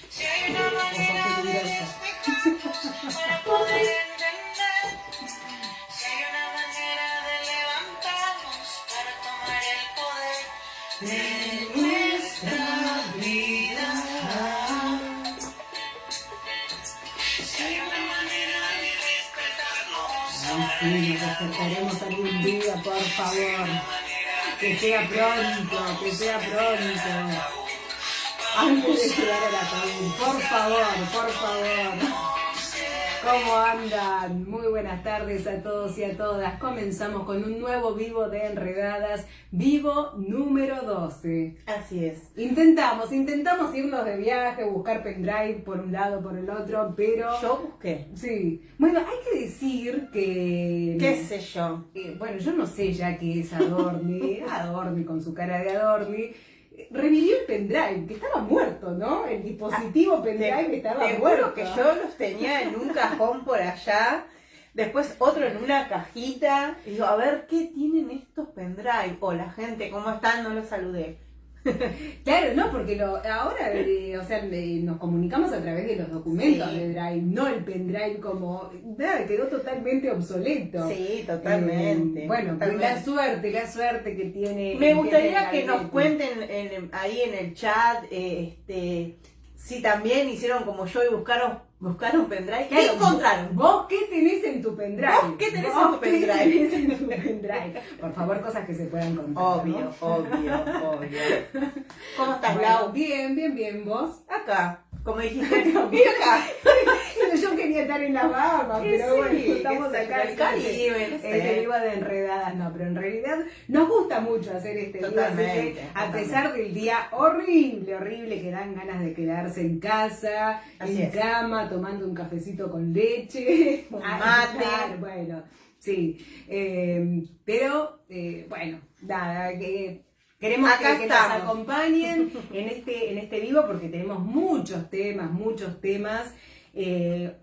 Si hay una manera de despertarnos para poder entender, si hay una manera de levantarnos para tomar el poder de nuestra vida. Si hay una manera de despertarnos. Ay, sí, nos despertaremos algún día, por favor. Que sea pronto, que sea pronto. Antes de llegar al ataúd, por favor, por favor. ¿Cómo andan? Muy buenas tardes a todos y a todas. Comenzamos con un nuevo vivo de Enredadas, vivo número 12. Así es. Intentamos irnos de viaje, buscar pendrive por un lado, por el otro, pero... Yo busqué. Sí. Bueno, hay que decir que... ¿Qué sé yo? Bueno, yo no sé ya qué es Adorni, Adorni con su cara de Adorni. Revivió el pendrive, que estaba muerto, ¿no? El dispositivo pendrive estaba te muerto. juro que yo los tenía en un cajón por allá, después otro en una cajita. Y digo, a ver, ¿qué tienen estos pendrive? Hola, gente, ¿cómo están? No los saludé. Claro, no, porque ahora nos comunicamos a través de los documentos Sí. de Drive, no el pendrive como... Nada, quedó totalmente obsoleto. Sí, totalmente. Bueno, totalmente. la suerte que tiene... Me gustaría tiene que nos Gabinete. cuenten ahí en el chat si también hicieron como yo y buscaron pendrive. ¿Qué Claro, encontraron? ¿Vos qué tenés en tu pendrive? ¿Vos qué tenés en tu pendrive? ¿Qué tenés en tu pendrive? Por favor, cosas que se puedan contar. Obvio, ¿no? obvio. ¿Cómo estás, Bueno, Lau? bien, ¿vos? Acá, como dijiste, mira acá. Yo quería estar en las Bahamas, pero Sí, bueno, estamos qué sé acá yo, el Caribe, no sé. Este vivo de Enredadas, no, pero en realidad nos gusta mucho hacer este vivo, así Totalmente, que a pesar del día horrible que dan ganas de quedarse en casa, Así en es. cama, tomando un cafecito con leche, Un Ay, mate. claro, bueno, sí, pero bueno, nada, que... Queremos Acá que nos estamos. acompañen en este vivo porque tenemos muchos temas.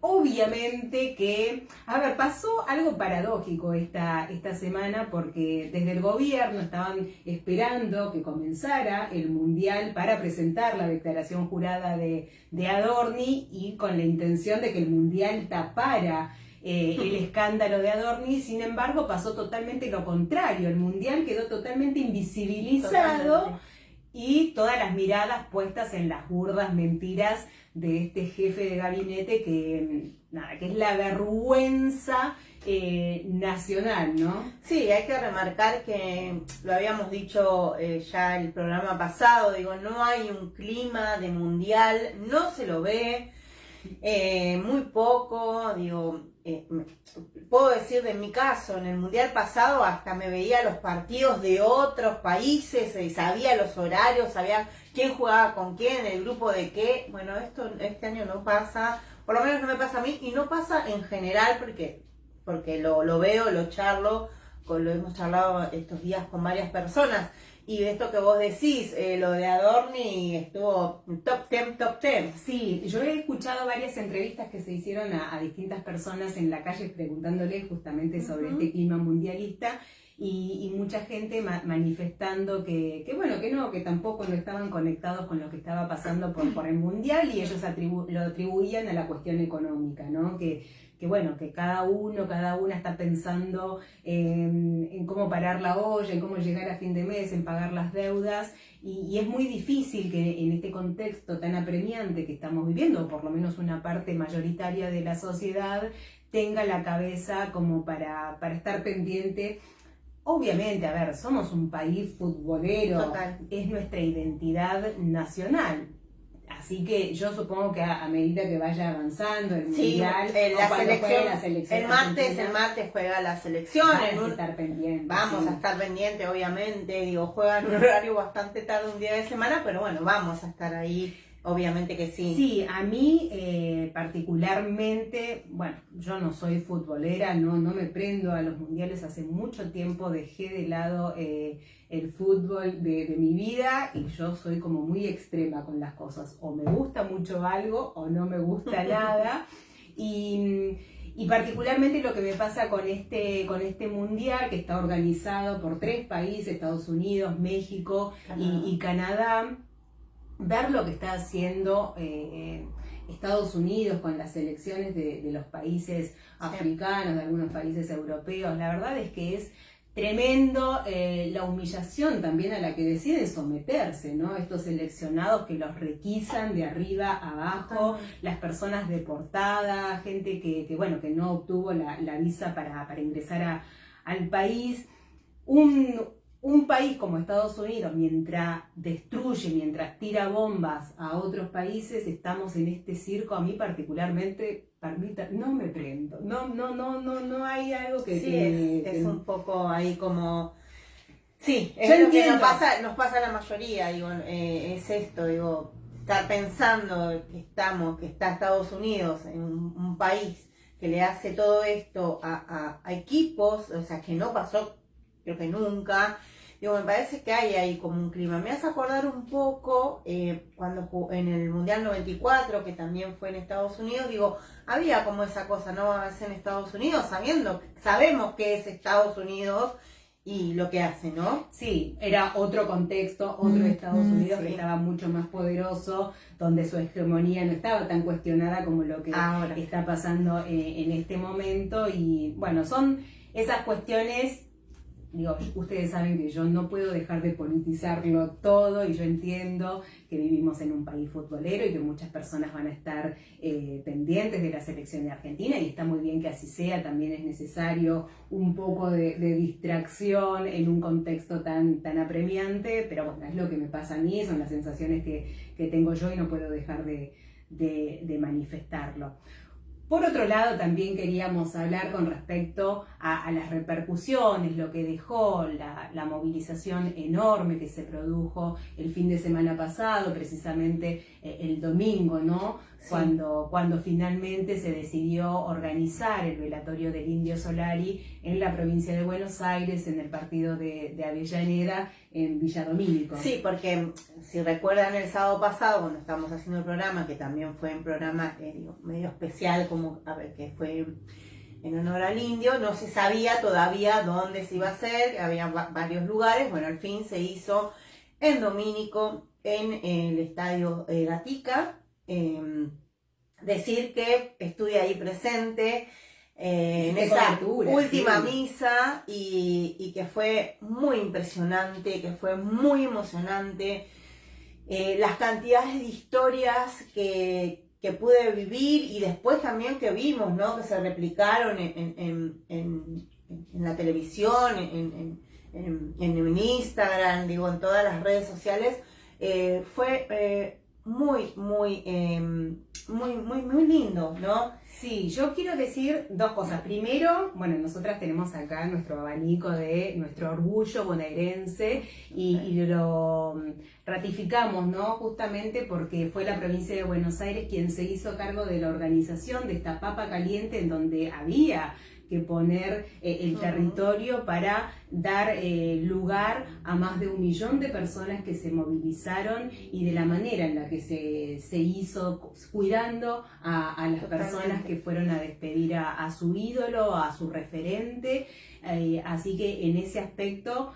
Obviamente que, a ver, pasó algo paradójico esta semana porque desde el gobierno estaban esperando que comenzara el Mundial para presentar la declaración jurada de Adorni y con la intención de que el Mundial tapara el escándalo de Adorni. Sin embargo, pasó totalmente lo contrario. El Mundial quedó totalmente invisibilizado. Totalmente. Y todas las miradas puestas en las burdas mentiras de este jefe de gabinete que es la vergüenza nacional, ¿no? Sí, hay que remarcar que lo habíamos dicho ya el programa pasado, digo, no hay un clima de mundial, no se lo ve, muy poco, digo, puedo decir de mi caso, en el mundial pasado hasta me veía los partidos de otros países, sabía los horarios, sabía quién jugaba con quién, el grupo de qué. Bueno, esto este año no pasa, por lo menos no me pasa a mí y no pasa en general porque lo veo, lo charlo, lo hemos charlado estos días con varias personas. Y de esto que vos decís, lo de Adorni estuvo top 10. Sí, yo he escuchado varias entrevistas que se hicieron a distintas personas en la calle preguntándoles justamente sobre este clima mundialista y mucha gente manifestando que tampoco no estaban conectados con lo que estaba pasando por el mundial y ellos lo atribuían a la cuestión económica, ¿no? Que cada una está pensando en cómo parar la olla, en cómo llegar a fin de mes, en pagar las deudas, y es muy difícil que en este contexto tan apremiante que estamos viviendo, o por lo menos una parte mayoritaria de la sociedad, tenga la cabeza como para estar pendiente. Obviamente, a ver, somos un país futbolero, Total. es nuestra identidad nacional. Así que yo supongo que a medida que vaya avanzando el Sí, mundial, la o cuando selección, juegue la selección el argentina, martes juega la selección. vamos a estar pendientes. Vamos sí. a estar pendientes, obviamente. Digo, juegan en un horario bastante tarde un día de semana, pero bueno, vamos a estar ahí. Obviamente que sí. Sí, a mí particularmente, bueno, yo no soy futbolera, no me prendo a los mundiales, hace mucho tiempo dejé de lado el fútbol de mi vida y yo soy como muy extrema con las cosas, o me gusta mucho algo o no me gusta nada. Y particularmente lo que me pasa con este mundial que está organizado por 3 países, Estados Unidos, México y Canadá. ver lo que está haciendo Estados Unidos con las elecciones de los países africanos, de algunos países europeos, la verdad es que es tremendo la humillación también a la que deciden someterse, ¿no? Estos seleccionados que los requisan de arriba a abajo, las personas deportadas, gente que bueno, que no obtuvo la visa para ingresar al país. Un país como Estados Unidos, mientras destruye, mientras tira bombas a otros países, estamos en este circo. A mí particularmente, no me prendo. No hay algo que... Sí, es un poco ahí como... Sí, es Yo lo entiendo. que nos pasa a la mayoría, digo, es esto, digo, estar pensando que está Estados Unidos en un país que le hace todo esto a equipos, o sea, que no pasó, creo que nunca. Digo, me parece que hay ahí como un clima. Me hace acordar un poco cuando en el Mundial 94, que también fue en Estados Unidos, digo, había como esa cosa, no va a ser en Estados Unidos, sabemos que es Estados Unidos y lo que hace, ¿no? Sí, era otro contexto, otro Estados Unidos sí. que estaba mucho más poderoso, donde su hegemonía no estaba tan cuestionada como lo que Ahora está pasando en este momento. Y bueno, son esas cuestiones. Digo, ustedes saben que yo no puedo dejar de politizarlo todo, y yo entiendo que vivimos en un país futbolero y que muchas personas van a estar pendientes de la selección de Argentina, y está muy bien que así sea. También es necesario un poco de distracción en un contexto tan apremiante, pero bueno, es lo que me pasa a mí, son las sensaciones que tengo yo y no puedo dejar de manifestarlo. Por otro lado, también queríamos hablar con respecto a las repercusiones, lo que dejó la movilización enorme que se produjo el fin de semana pasado, precisamente el domingo, ¿no? Sí. Cuando finalmente se decidió organizar el velatorio del Indio Solari en la provincia de Buenos Aires, en el partido de Avellaneda, en Villa Domínico. sí, porque si recuerdan el sábado pasado, cuando estábamos haciendo el programa, que también fue un programa medio especial, como que fue en honor al indio, no se sabía todavía dónde se iba a hacer, había varios lugares. Bueno, al fin se hizo en Domínico, en el estadio Gatica. Decir que estuve ahí presente en esa última misa, y que fue muy impresionante, que fue muy emocionante. Las cantidades de historias que pude vivir, y después también que vimos, ¿no? Que se replicaron en la televisión, en Instagram, digo, en todas las redes sociales. Fue muy lindo, ¿no? Sí, yo quiero decir dos cosas. Primero, bueno, nosotras tenemos acá nuestro abanico de nuestro orgullo bonaerense, y lo ratificamos, ¿no? Justamente porque fue la provincia de Buenos Aires quien se hizo cargo de la organización de esta papa caliente, en donde había que poner el territorio para dar lugar a más de 1 millón de personas que se movilizaron, y de la manera en la que se hizo, cuidando a las personas que fueron a despedir a su ídolo, a su referente. Así que en ese aspecto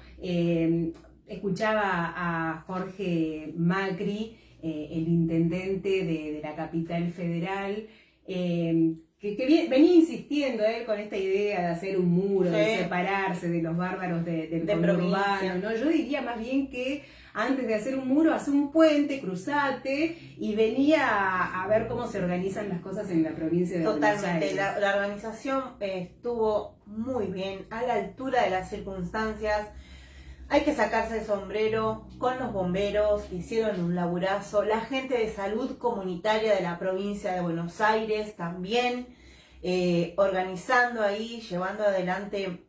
escuchaba a Jorge Macri, el intendente de la capital federal, que venía insistiendo él con esta idea de hacer un muro, sí, de separarse de los bárbaros del conurbano, ¿no? Yo diría más bien que antes de hacer un muro, hace un puente, cruzate, y venía a ver cómo se organizan las cosas en la provincia de Buenos Aires. Totalmente, la organización estuvo muy bien, a la altura de las circunstancias. Hay que sacarse el sombrero con los bomberos, que hicieron un laburazo, la gente de salud comunitaria de la provincia de Buenos Aires también, organizando ahí, llevando adelante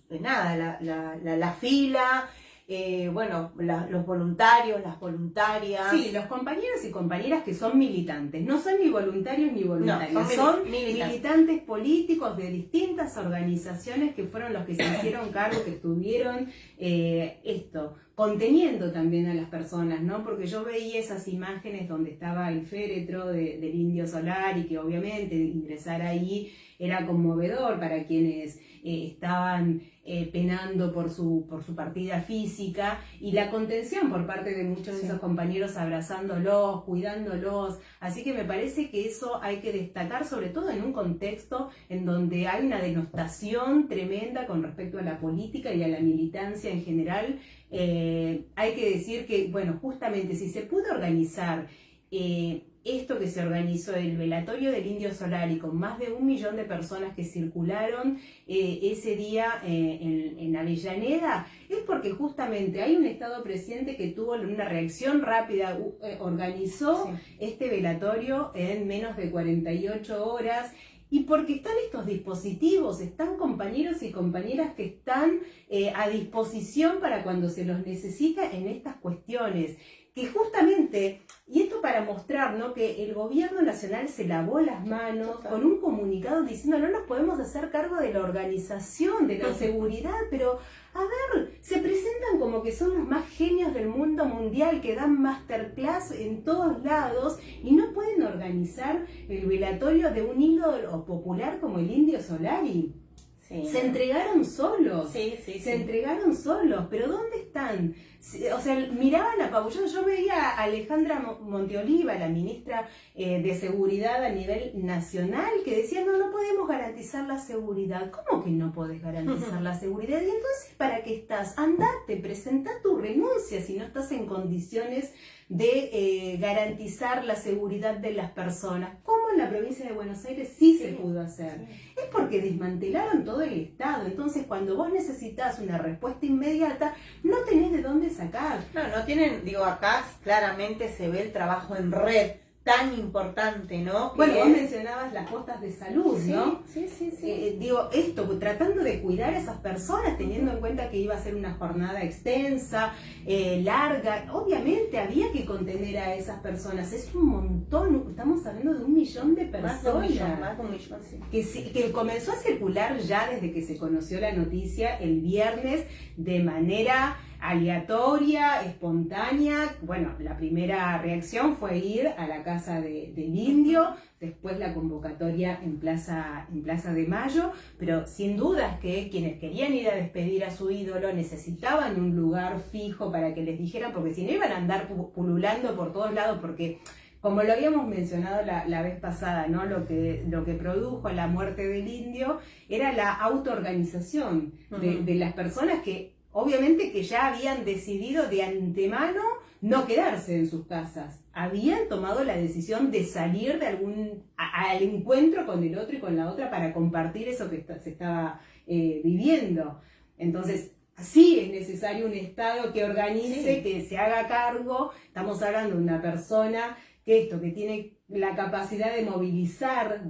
la fila. Los voluntarios, las voluntarias. Sí, los compañeros y compañeras que son militantes, no son ni voluntarios ni voluntarios, no, son militantes políticos de distintas organizaciones que fueron los que se hicieron cargo, que estuvieron conteniendo también a las personas, ¿no? Porque yo veía esas imágenes donde estaba el féretro del Indio Solari, que obviamente ingresar ahí era conmovedor para quienes estaban penando por su partida física, y la contención por parte de muchos de esos compañeros abrazándolos, cuidándolos. Así que me parece que eso hay que destacar, sobre todo en un contexto en donde hay una denostación tremenda con respecto a la política y a la militancia en general. Hay que decir que, bueno, justamente si se pudo organizar esto que se organizó, el velatorio del Indio Solari, con más de 1 millón de personas que circularon ese día en Avellaneda, es porque justamente hay un Estado presente que tuvo una reacción rápida, organizó este velatorio en menos de 48 horas, y porque están estos dispositivos, están compañeros y compañeras que están a disposición para cuando se los necesita en estas cuestiones. Que justamente, y esto para mostrar, ¿no?, que el gobierno nacional se lavó las manos con un comunicado diciendo no nos podemos hacer cargo de la organización, de la seguridad, pero a ver, se presentan como que son los más genios del mundo mundial, que dan masterclass en todos lados y no pueden organizar el velatorio de un ídolo popular como el Indio Solari. Sí, se entregaron solos, se entregaron solos, pero ¿dónde están? O sea, miraban apabullados. Yo veía a Alejandra Monteoliva, la ministra de Seguridad a nivel nacional, que decía, no podemos garantizar la seguridad. ¿Cómo que no podés garantizar la seguridad? Y entonces, ¿para qué estás? Andate, presenta tu renuncia si no estás en condiciones de garantizar la seguridad de las personas. ¿Cómo en la provincia de Buenos Aires sí se pudo hacer? Es porque desmantelaron todo el Estado. Entonces, cuando vos necesitas una respuesta inmediata, no tenés de dónde sacar. No tienen, digo, acá claramente se ve el trabajo en red tan importante, ¿no? Bueno, vos mencionabas las postas de salud, ¿no? Sí. Digo, esto, tratando de cuidar a esas personas, teniendo en cuenta que iba a ser una jornada extensa, larga. Obviamente había que contener a esas personas. Es un montón, estamos hablando de 1 millón de personas. Más de un millón, sí. Que comenzó a circular ya desde que se conoció la noticia el viernes de manera aleatoria, espontánea. Bueno, la primera reacción fue ir a la casa del Indio, después la convocatoria en Plaza de Mayo, pero sin dudas que quienes querían ir a despedir a su ídolo necesitaban un lugar fijo para que les dijeran, porque si no iban a andar pululando por todos lados, porque como lo habíamos mencionado la vez pasada, ¿no? Lo que produjo la muerte del Indio era la autoorganización de las personas que obviamente que ya habían decidido de antemano no quedarse en sus casas. Habían tomado la decisión de salir al encuentro con el otro y con la otra para compartir eso que se estaba viviendo. Entonces, sí es necesario un Estado que organice, que se haga cargo. Estamos hablando de una persona que tiene la capacidad de movilizar,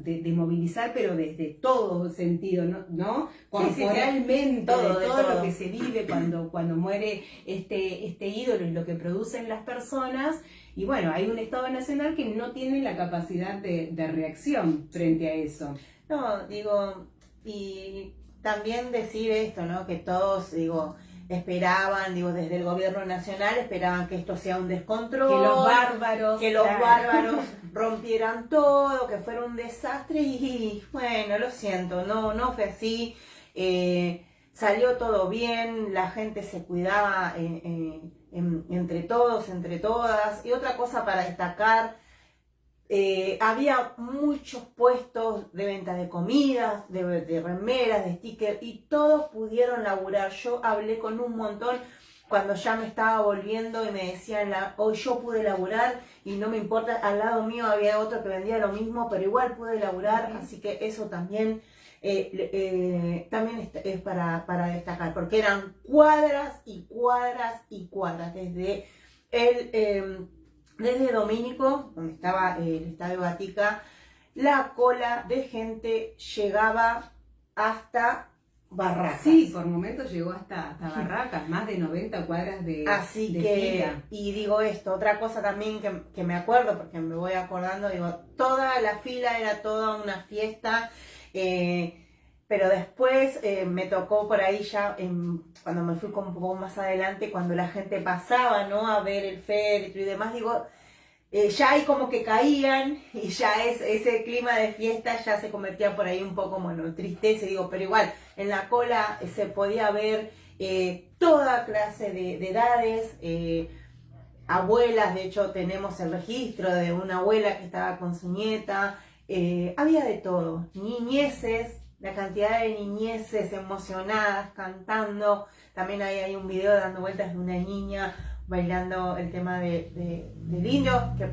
pero desde todo sentido, ¿no? Corporalmente, todo lo que se vive cuando muere este ídolo y lo que producen las personas. Y bueno, hay un Estado nacional que no tiene la capacidad de reacción frente a eso. No, digo, y también decir esto, ¿no? Que todos, digo, esperaban, desde el gobierno nacional esperaban que esto sea un descontrol, que los bárbaros rompieran todo, que fuera un desastre, y bueno, lo siento, no fue así. Salió todo bien, la gente se cuidaba entre todos, entre todas. Y otra cosa para destacar, había muchos puestos de venta de comidas, de remeras, de stickers, y todos pudieron laburar. Yo hablé con un montón cuando ya me estaba volviendo y me decían, hoy yo pude laburar y no me importa, al lado mío había otro que vendía lo mismo, pero igual pude laburar, así que eso también es para destacar, porque eran cuadras y cuadras y cuadras, desde Domínico, donde estaba el Estadio Gatica, la cola de gente llegaba hasta Barracas. Sí, por momentos llegó hasta Barracas, más de 90 cuadras de fila. Y digo esto, otra cosa también que me acuerdo, porque me voy acordando, toda la fila era toda una fiesta, pero después me tocó por ahí ya, cuando me fui un poco más adelante, cuando la gente pasaba, ¿no?, a ver el féretro y demás, ya ahí como que caían y ya ese clima de fiesta ya se convertía por ahí un poco, bueno, tristeza, digo, pero igual en la cola se podía ver toda clase de edades, abuelas, de hecho tenemos el registro de una abuela que estaba con su nieta, había de todo, niñeces, la cantidad de niñeces emocionadas, cantando, también hay un video dando vueltas de una niña bailando el tema del indio, que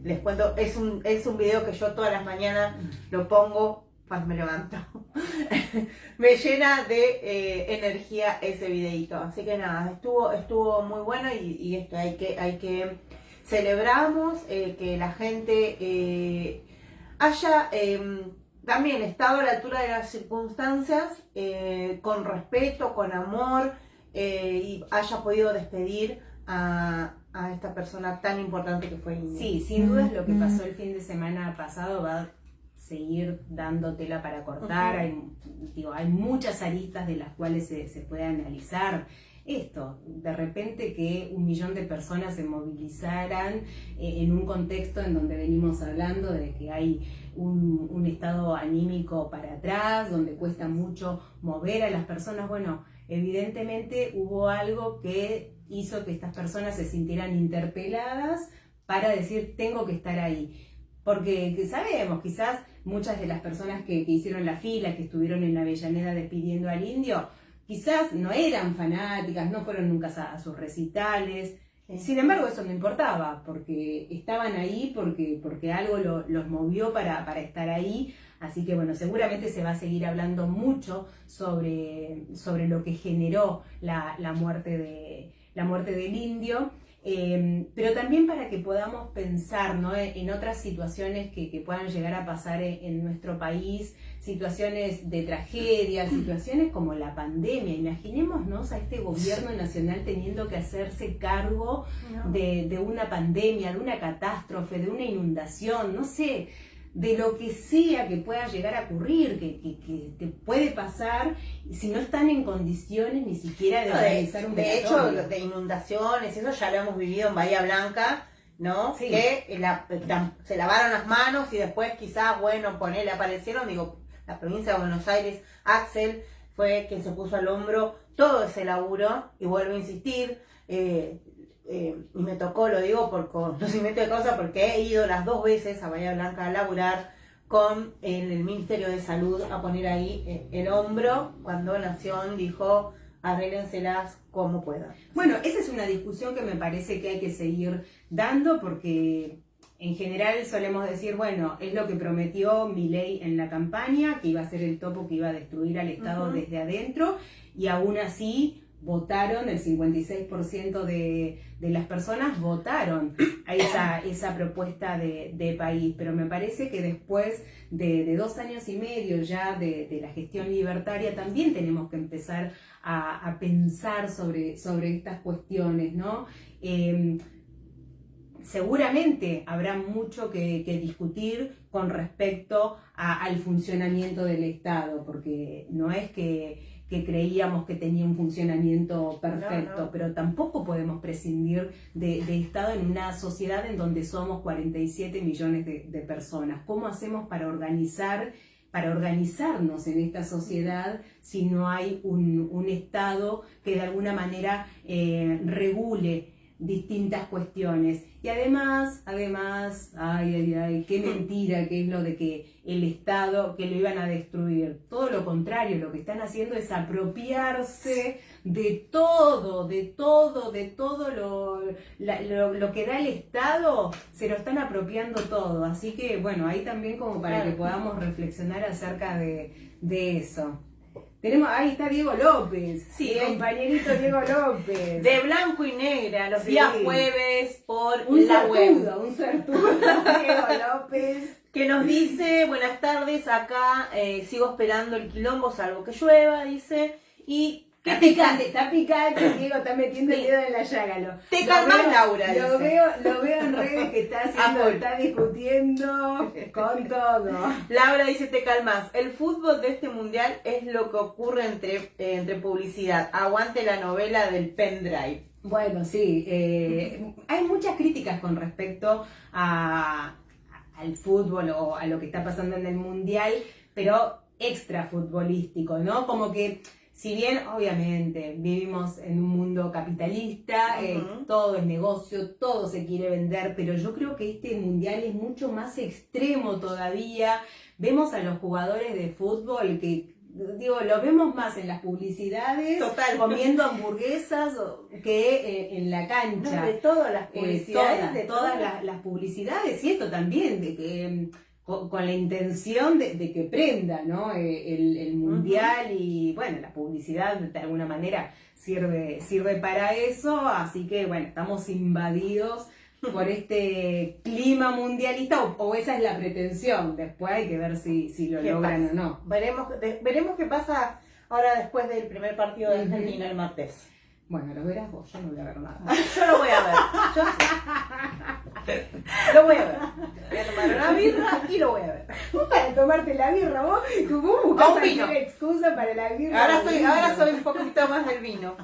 les cuento, es un video que yo todas las mañanas lo pongo cuando me levanto. Me llena de energía ese videito. Así que nada, estuvo muy bueno y esto hay que celebramos que la gente haya también estado a la altura de las circunstancias, con respeto, con amor, y haya podido despedir a esta persona tan importante que fue India. Sí, sin dudas lo que pasó el fin de semana pasado va a seguir dando tela para cortar. Hay muchas aristas de las cuales se puede analizar. Esto, de repente que 1 millón de personas se movilizaran en un contexto en donde venimos hablando de que hay un estado anímico para atrás, donde cuesta mucho mover a las personas. Bueno, evidentemente hubo algo que hizo que estas personas se sintieran interpeladas para decir, tengo que estar ahí. Porque sabemos, quizás muchas de las personas que hicieron la fila, que estuvieron en Avellaneda despidiendo al indio, quizás no eran fanáticas, no fueron nunca a sus recitales. Sin embargo, eso no importaba, porque estaban ahí, porque algo los movió para estar ahí. Así que bueno, seguramente se va a seguir hablando mucho sobre lo que generó la muerte del indio. Pero también para que podamos pensar, ¿no?, en otras situaciones que puedan llegar a pasar en nuestro país, situaciones de tragedia, situaciones como la pandemia. Imaginémonos a este gobierno nacional teniendo que hacerse cargo de una pandemia, de una catástrofe, de una inundación, no sé, de lo que sea que pueda llegar a ocurrir, que te puede pasar si no están en condiciones ni siquiera de organizar un velatorio. De hecho, de inundaciones, eso ya lo hemos vivido en Bahía Blanca, ¿no? Sí. Que se lavaron las manos y después quizás, bueno, aparecieron, la provincia de Buenos Aires, Axel fue quien se puso al hombro todo ese laburo, y vuelvo a insistir, y me tocó, lo digo por conocimiento de causa, porque he ido las 2 veces a Bahía Blanca a laburar con el Ministerio de Salud a poner ahí el hombro cuando Nación dijo arréglenselas como puedan. Bueno, esa es una discusión que me parece que hay que seguir dando, porque en general solemos decir, bueno, es lo que prometió Milei en la campaña, que iba a ser el topo que iba a destruir al Estado desde adentro, y aún así votaron, el 56% de las personas votaron a esa propuesta de país. Pero me parece que después de 2 años y medio ya de la gestión libertaria, también tenemos que empezar a pensar sobre estas cuestiones, ¿no? Seguramente habrá mucho que discutir con respecto al funcionamiento del Estado, porque no es que creíamos que tenía un funcionamiento perfecto, no. Pero tampoco podemos prescindir de Estado en una sociedad en donde somos 47 millones de personas. ¿Cómo hacemos para organizarnos en esta sociedad si no hay un Estado que de alguna manera regule distintas cuestiones? Y además, qué mentira que es lo de que el Estado, que lo iban a destruir. Todo lo contrario, lo que están haciendo es apropiarse de todo lo que da el Estado, se lo están apropiando todo. Así que bueno, ahí también como para que podamos reflexionar acerca de eso. Ahí está Diego López, sí, el compañerito Diego López. De blanco y negra, los días jueves por un la web. Un suertudo, Diego López. Que nos dice, buenas tardes, acá sigo esperando el quilombo, salvo que llueva, dice, y... Está picante, Diego está metiendo el dedo en la llaga. Te calmas, Laura, lo dice. Lo veo en redes que está discutiendo con todo. Laura dice, te calmas. El fútbol de este mundial es lo que ocurre entre publicidad. Aguante la novela del pendrive. Bueno, sí, hay muchas críticas con respecto al fútbol o a lo que está pasando en el Mundial, pero extra futbolístico, ¿no? Como que, si bien obviamente vivimos en un mundo capitalista, todo es negocio, todo se quiere vender, pero yo creo que este Mundial es mucho más extremo todavía. Vemos a los jugadores de fútbol que, digo, lo vemos más en las publicidades, Total, comiendo hamburguesas que en la cancha. No, de todas las publicidades, de todas las publicidades, y esto también, de que con la intención de que prenda, ¿no? El mundial, y bueno, la publicidad de alguna manera sirve para eso, así que bueno, estamos invadidos por este clima mundialista, o esa es la pretensión. Después hay que ver si lo logran o no. Veremos qué pasa ahora después del primer partido de Argentina el martes. Bueno, lo verás vos, yo no voy a ver nada. Yo lo voy a ver, yo sí. Lo voy a ver. Voy a tomar una birra y lo voy a ver. Vos para tomarte la birra, vos buscás cualquier excusa para la birra. Ahora soy un poquito más del vino.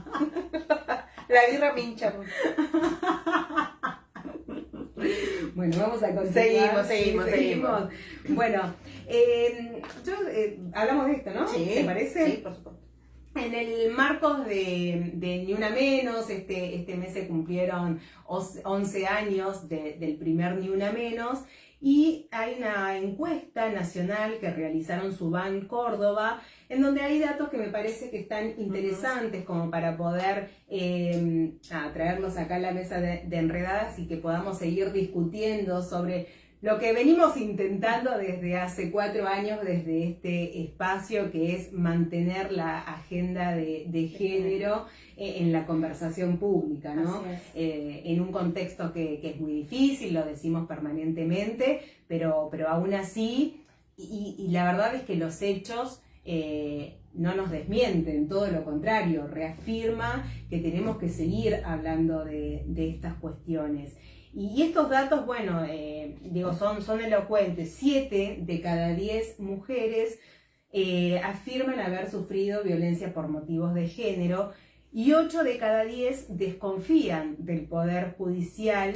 La birra me hincha mucho. Bueno, vamos a continuar. Seguimos. Bueno, hablamos de esto, ¿no? Sí, ¿Te parece? Sí, por supuesto. En el marco de Ni Una Menos, este mes se cumplieron 11 años del primer Ni Una Menos, y hay una encuesta nacional que realizaron Subán Córdoba, en donde hay datos que me parece que están interesantes como para poder traerlos acá a la mesa de Enredadas y que podamos seguir discutiendo sobre lo que venimos intentando desde hace 4 años, desde este espacio, que es mantener la agenda de género en la conversación pública, ¿no? En un contexto que es muy difícil, lo decimos permanentemente, pero aún así, y la verdad es que los hechos no nos desmienten, todo lo contrario, reafirma que tenemos que seguir hablando de estas cuestiones. Y estos datos, bueno, son elocuentes. 7 de cada 10 mujeres afirman haber sufrido violencia por motivos de género, y 8 de cada 10 desconfían del Poder Judicial.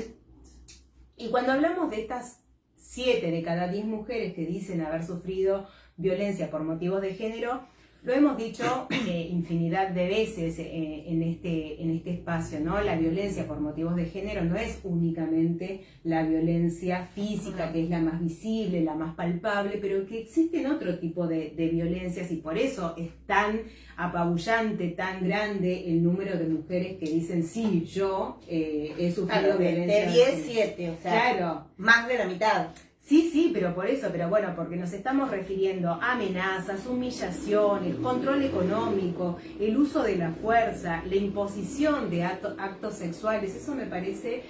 Y cuando hablamos de estas 7 de cada 10 mujeres que dicen haber sufrido violencia por motivos de género, lo hemos dicho infinidad de veces en este espacio, ¿no? La violencia por motivos de género no es únicamente la violencia física, que es la más visible, la más palpable, pero que existen otro tipo de violencias, y por eso es tan apabullante, tan grande el número de mujeres que dicen, sí, yo he sufrido violencia. De 10, 7, o sea, claro, más de la mitad. Sí, pero por eso, bueno, porque nos estamos refiriendo a amenazas, humillaciones, control económico, el uso de la fuerza, la imposición de actos sexuales. Eso me parece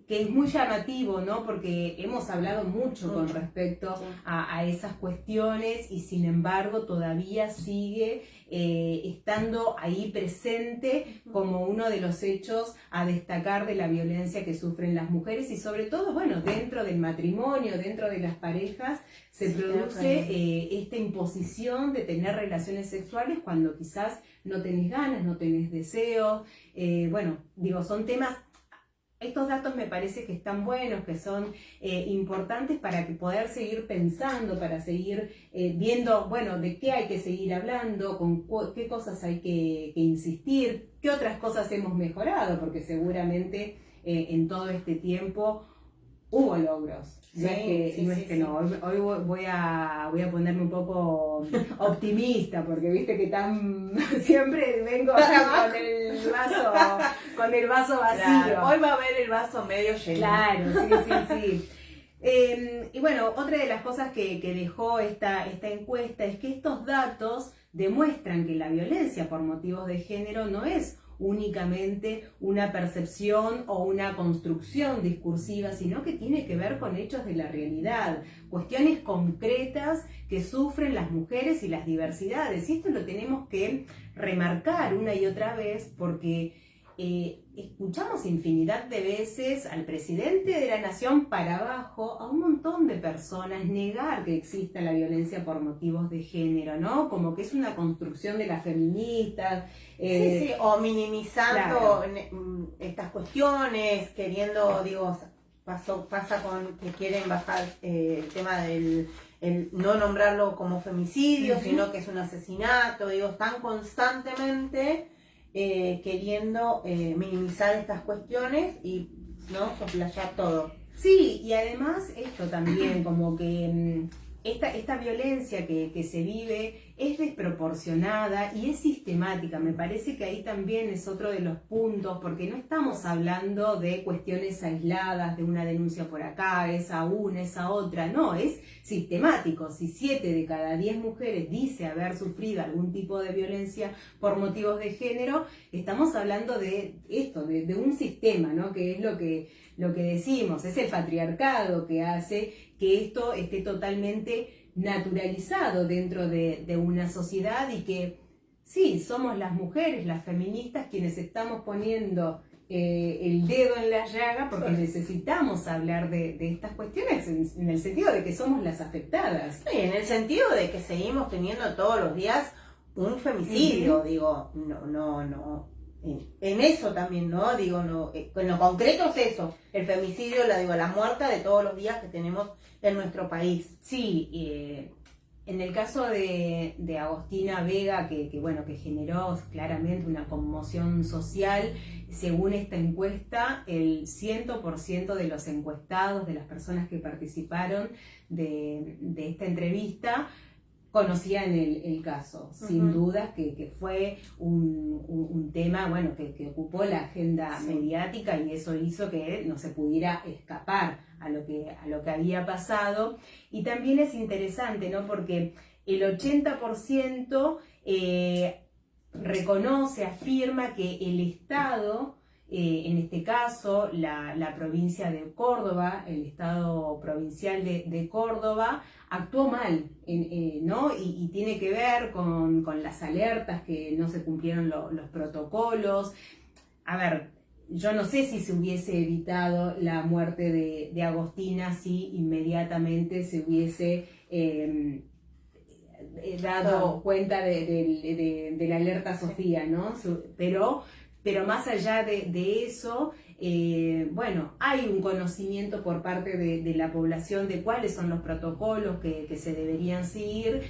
que es muy llamativo, ¿no? Porque hemos hablado mucho con respecto a esas cuestiones, y sin embargo todavía sigue estando ahí presente como uno de los hechos a destacar de la violencia que sufren las mujeres, y sobre todo, bueno, dentro del matrimonio, dentro de las parejas, se produce esta imposición de tener relaciones sexuales cuando quizás no tenés ganas, no tenés deseos. Son temas. Estos datos me parece que están buenos, que son importantes para poder seguir pensando, para seguir viendo, bueno, de qué hay que seguir hablando, con qué cosas hay que insistir, qué otras cosas hemos mejorado, porque seguramente en todo este tiempo hubo logros. Hoy voy a ponerme un poco optimista, porque viste que siempre vengo con el vaso vacío. Claro, hoy va a ver el vaso medio lleno. Claro, sí. Y bueno, otra de las cosas que dejó esta encuesta es que estos datos demuestran que la violencia por motivos de género no es únicamente una percepción o una construcción discursiva, sino que tiene que ver con hechos de la realidad, cuestiones concretas que sufren las mujeres y las diversidades. Y esto lo tenemos que remarcar una y otra vez, porque escuchamos infinidad de veces al presidente de la nación para abajo, a un montón de personas negar que exista la violencia por motivos de género, ¿no? Como que es una construcción de las feministas. Sí, o minimizando claro. estas cuestiones, queriendo, digo, pasa con que quieren bajar el tema del no nombrarlo como femicidio, sino que es un asesinato, digo, están constantemente queriendo minimizar estas cuestiones y no soslayar todo. Sí, y además esto también, como que esta violencia que se vive es desproporcionada y es sistemática. Me parece que ahí también es otro de los puntos, porque no estamos hablando de cuestiones aisladas, de una denuncia por acá, esa una, esa otra. No, es sistemático. Si 7 de cada 10 mujeres dice haber sufrido algún tipo de violencia por motivos de género, estamos hablando de esto, de un sistema, ¿no? Que es lo que decimos, es el patriarcado que hace que esto esté totalmente naturalizado dentro de una sociedad y que sí, somos las mujeres, las feministas quienes estamos poniendo el dedo en la llaga porque necesitamos hablar de estas cuestiones en el sentido de que somos las afectadas. Sí, en el sentido de que seguimos teniendo todos los días un femicidio, digo, no. En eso también, ¿no? Digo, no, en lo concreto es eso, el femicidio, la muerte de todos los días que tenemos en nuestro país. Sí, en el caso de Agostina Vega, que generó claramente una conmoción social, según esta encuesta, el 100% de los encuestados, de las personas que participaron de esta entrevista, conocían el caso, sin dudas que fue un tema que ocupó la agenda mediática y eso hizo que no se pudiera escapar a lo que había pasado. Y también es interesante, ¿no? Porque el 80% reconoce, afirma que el Estado, en este caso la provincia de Córdoba, el Estado provincial de Córdoba, actuó mal, ¿no? Y tiene que ver con las alertas, que no se cumplieron los protocolos. A ver, yo no sé si se hubiese evitado la muerte de Agostina si inmediatamente se hubiese dado cuenta de la alerta Sofía, ¿no? Pero más allá de eso, hay un conocimiento por parte de la población de cuáles son los protocolos que se deberían seguir.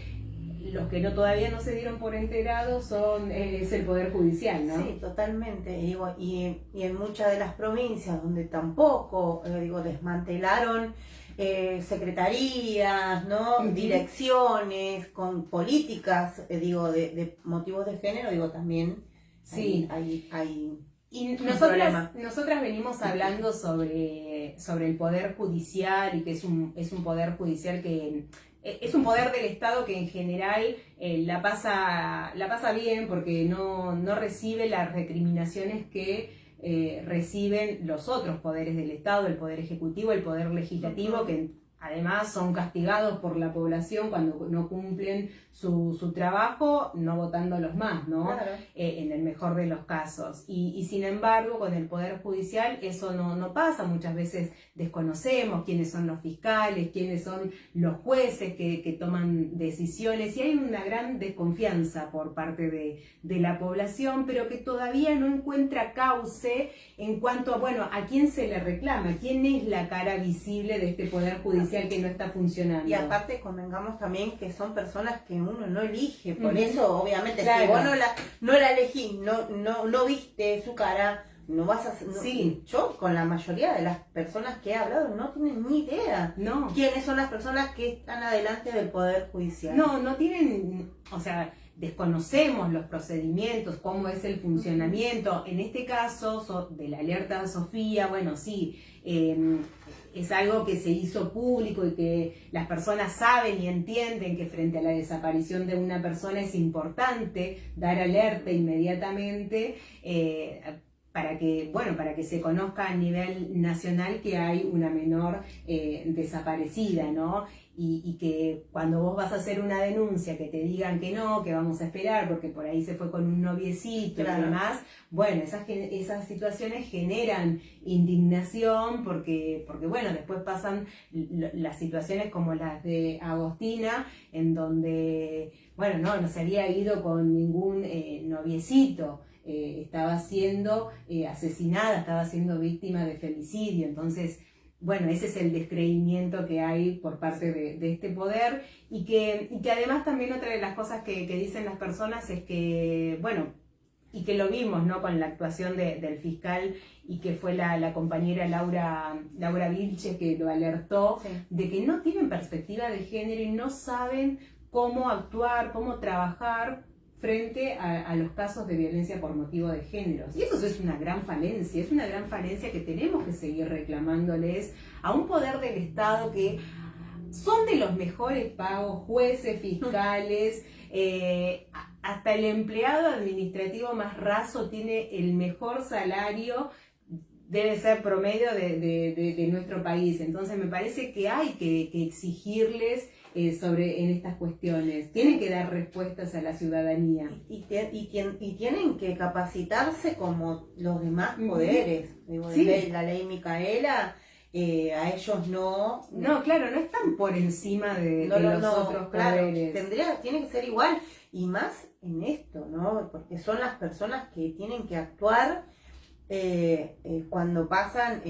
Los que todavía no se dieron por enterados es el Poder Judicial, ¿no? Sí, totalmente. Y en muchas de las provincias donde tampoco, desmantelaron secretarías, ¿no? Direcciones con políticas, de motivos de género, también. Sí, hay y nosotras venimos hablando sobre el Poder Judicial y que es un Poder Judicial que es un poder del Estado que en general la pasa bien porque no recibe las recriminaciones que reciben los otros poderes del Estado, el Poder Ejecutivo, el Poder Legislativo, que además son castigados por la población cuando no cumplen su trabajo, no votándolos más, ¿no? Claro. En el mejor de los casos. Y sin embargo, con el Poder Judicial eso no pasa. Muchas veces desconocemos quiénes son los fiscales, quiénes son los jueces que toman decisiones, y hay una gran desconfianza por parte de la población, pero que todavía no encuentra cauce en cuanto a quién se le reclama, quién es la cara visible de este Poder Judicial que no está funcionando. Y aparte convengamos también que son personas que uno no elige, por eso obviamente claro. Si vos no la elegís, no viste su cara, no vas a... Sí. Yo con la mayoría de las personas que he hablado no tienen ni idea quiénes son las personas que están adelante del Poder Judicial. No tienen, desconocemos los procedimientos, cómo es el funcionamiento. En este caso de la alerta Sofía, sí, es algo que se hizo público y que las personas saben y entienden que frente a la desaparición de una persona es importante dar alerta inmediatamente. para que se conozca a nivel nacional que hay una menor desaparecida, ¿no? Y que cuando vos vas a hacer una denuncia que te digan que no, que vamos a esperar porque por ahí se fue con un noviecito y demás, bueno, esas situaciones generan indignación porque bueno, después pasan las situaciones como las de Agostina, en donde, bueno, no se había ido con ningún noviecito. Estaba siendo asesinada, estaba siendo víctima de femicidio. Entonces, bueno, ese es el descreimiento que hay por parte de este poder y que además también otra de las cosas que dicen las personas es que, bueno, y que lo vimos, ¿no? Con la actuación del fiscal y que fue la compañera Laura Vilches que lo alertó, sí, de que no tienen perspectiva de género y no saben cómo actuar, cómo trabajar frente a los casos de violencia por motivo de género. Y eso es una gran falencia que tenemos que seguir reclamándoles a un poder del Estado que son de los mejores pagos, jueces, fiscales, hasta el empleado administrativo más raso tiene el mejor salario, debe ser promedio de nuestro país. Entonces me parece que hay que exigirles en estas cuestiones. Tienen que dar respuestas a la ciudadanía. Y tienen que capacitarse como los demás poderes. Digo, sí, la ley Micaela, a ellos no... No, claro, no están por encima de los otros poderes. Claro, tiene que ser igual. Y más en esto, ¿no? Porque son las personas que tienen que actuar cuando pasan...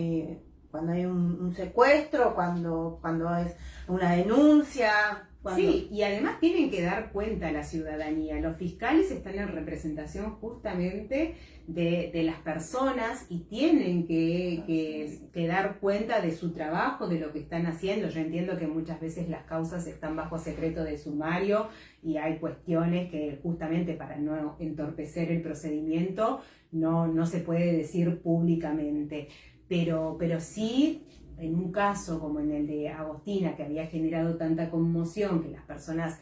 cuando hay un secuestro, cuando es una denuncia. Sí, y además tienen que dar cuenta a la ciudadanía. Los fiscales están en representación justamente de las personas y tienen que dar cuenta de su trabajo, de lo que están haciendo. Yo entiendo que muchas veces las causas están bajo secreto de sumario y hay cuestiones que justamente para no entorpecer el procedimiento no se puede decir públicamente. Pero sí, en un caso como en el de Agostina, que había generado tanta conmoción, que las personas,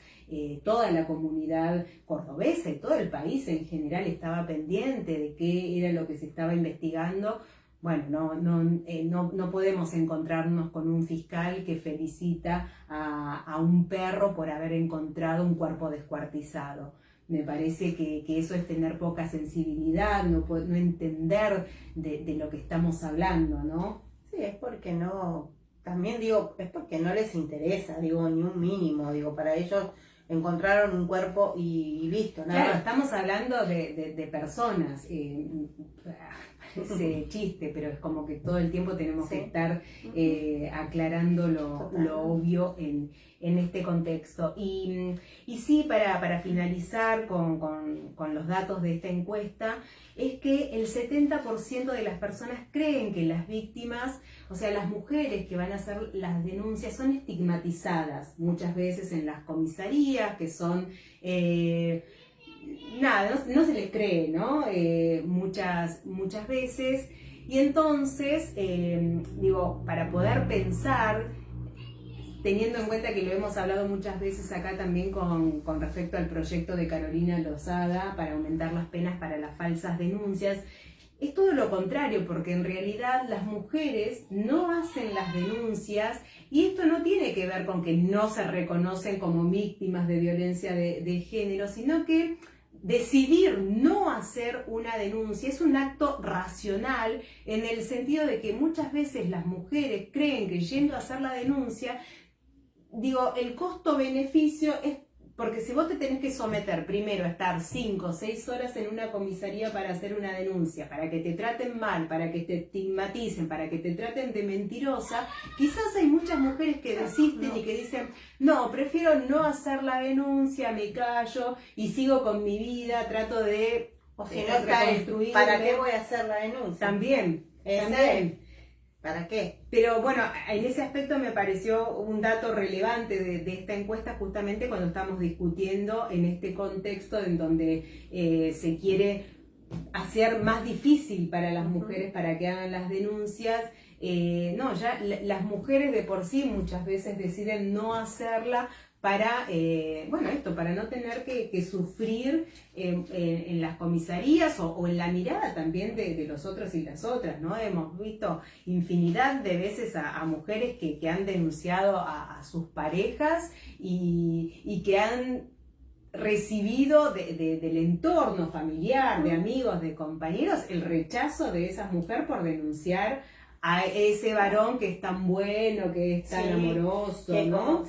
toda la comunidad cordobesa y todo el país en general estaba pendiente de qué era lo que se estaba investigando, bueno, no podemos encontrarnos con un fiscal que felicita a un perro por haber encontrado un cuerpo descuartizado. Me parece que eso es tener poca sensibilidad, no entender de lo que estamos hablando, ¿no? Sí, es porque no, también digo, es porque no les interesa, digo, ni un mínimo, digo, para ellos encontraron un cuerpo y listo, nada. Claro, estamos hablando de personas, parece chiste, pero es como que todo el tiempo tenemos que estar aclarando lo obvio en este contexto. Y sí, para finalizar con los datos de esta encuesta, es que el 70% de las personas creen que las víctimas, o sea, las mujeres que van a hacer las denuncias, son estigmatizadas muchas veces en las comisarías, que son... no se les cree, ¿no? Muchas veces. Y entonces, para poder pensar, teniendo en cuenta que lo hemos hablado muchas veces acá también con respecto al proyecto de Carolina Lozada para aumentar las penas para las falsas denuncias, es todo lo contrario, porque en realidad las mujeres no hacen las denuncias y esto no tiene que ver con que no se reconocen como víctimas de violencia de género, sino que decidir no hacer una denuncia es un acto racional en el sentido de que muchas veces las mujeres creen que yendo a hacer la denuncia, el costo-beneficio es porque si vos te tenés que someter primero a estar 5 o 6 horas en una comisaría para hacer una denuncia, para que te traten mal, para que te estigmaticen, para que te traten de mentirosa, quizás hay muchas mujeres que desisten y que dicen, no, prefiero no hacer la denuncia, me callo y sigo con mi vida, trato de reconstruir. ¿Para qué voy a hacer la denuncia? También. ¿Para qué? Pero bueno, en ese aspecto me pareció un dato relevante de esta encuesta justamente cuando estamos discutiendo en este contexto en donde se quiere hacer más difícil para las mujeres para que hagan las denuncias. Las mujeres de por sí muchas veces deciden no hacerla para, para no tener que sufrir en las comisarías o en la mirada también de los otros y las otras, ¿no? Hemos visto infinidad de veces a mujeres que han denunciado a sus parejas y que han recibido del entorno familiar, de amigos, de compañeros, el rechazo de esa mujer por denunciar a ese varón que es tan bueno, que es tan amoroso, ¿no?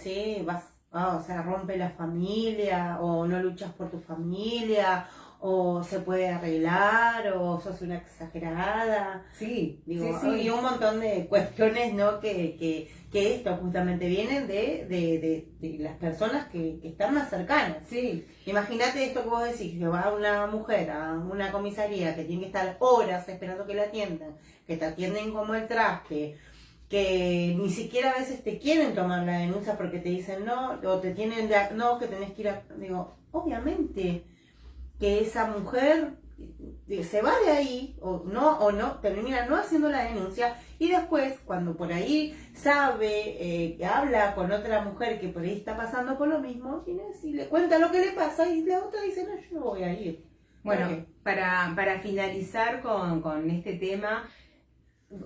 O sea, rompe la familia, o no luchas por tu familia, o se puede arreglar, o sos una exagerada. Sí, Digo, sí. Y un montón de cuestiones, ¿no? Que esto justamente vienen de las personas que están más cercanas. Sí. Imagínate esto que vos decís, que va una mujer a una comisaría que tiene que estar horas esperando que la atiendan, que te atienden como el traste, que ni siquiera a veces te quieren tomar la denuncia porque te dicen no, o te tienen no, que tenés que ir a... Digo, obviamente que esa mujer se va de ahí, o no, termina no haciendo la denuncia, y después, cuando por ahí sabe, que habla con otra mujer que por ahí está pasando por lo mismo, y le cuenta lo que le pasa, y la otra dice, no, yo no voy a ir. Bueno, para finalizar con este tema,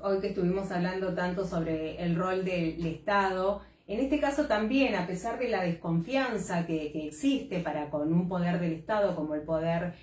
hoy que estuvimos hablando tanto sobre el rol del Estado, en este caso también, a pesar de la desconfianza que existe con un poder del Estado como el poder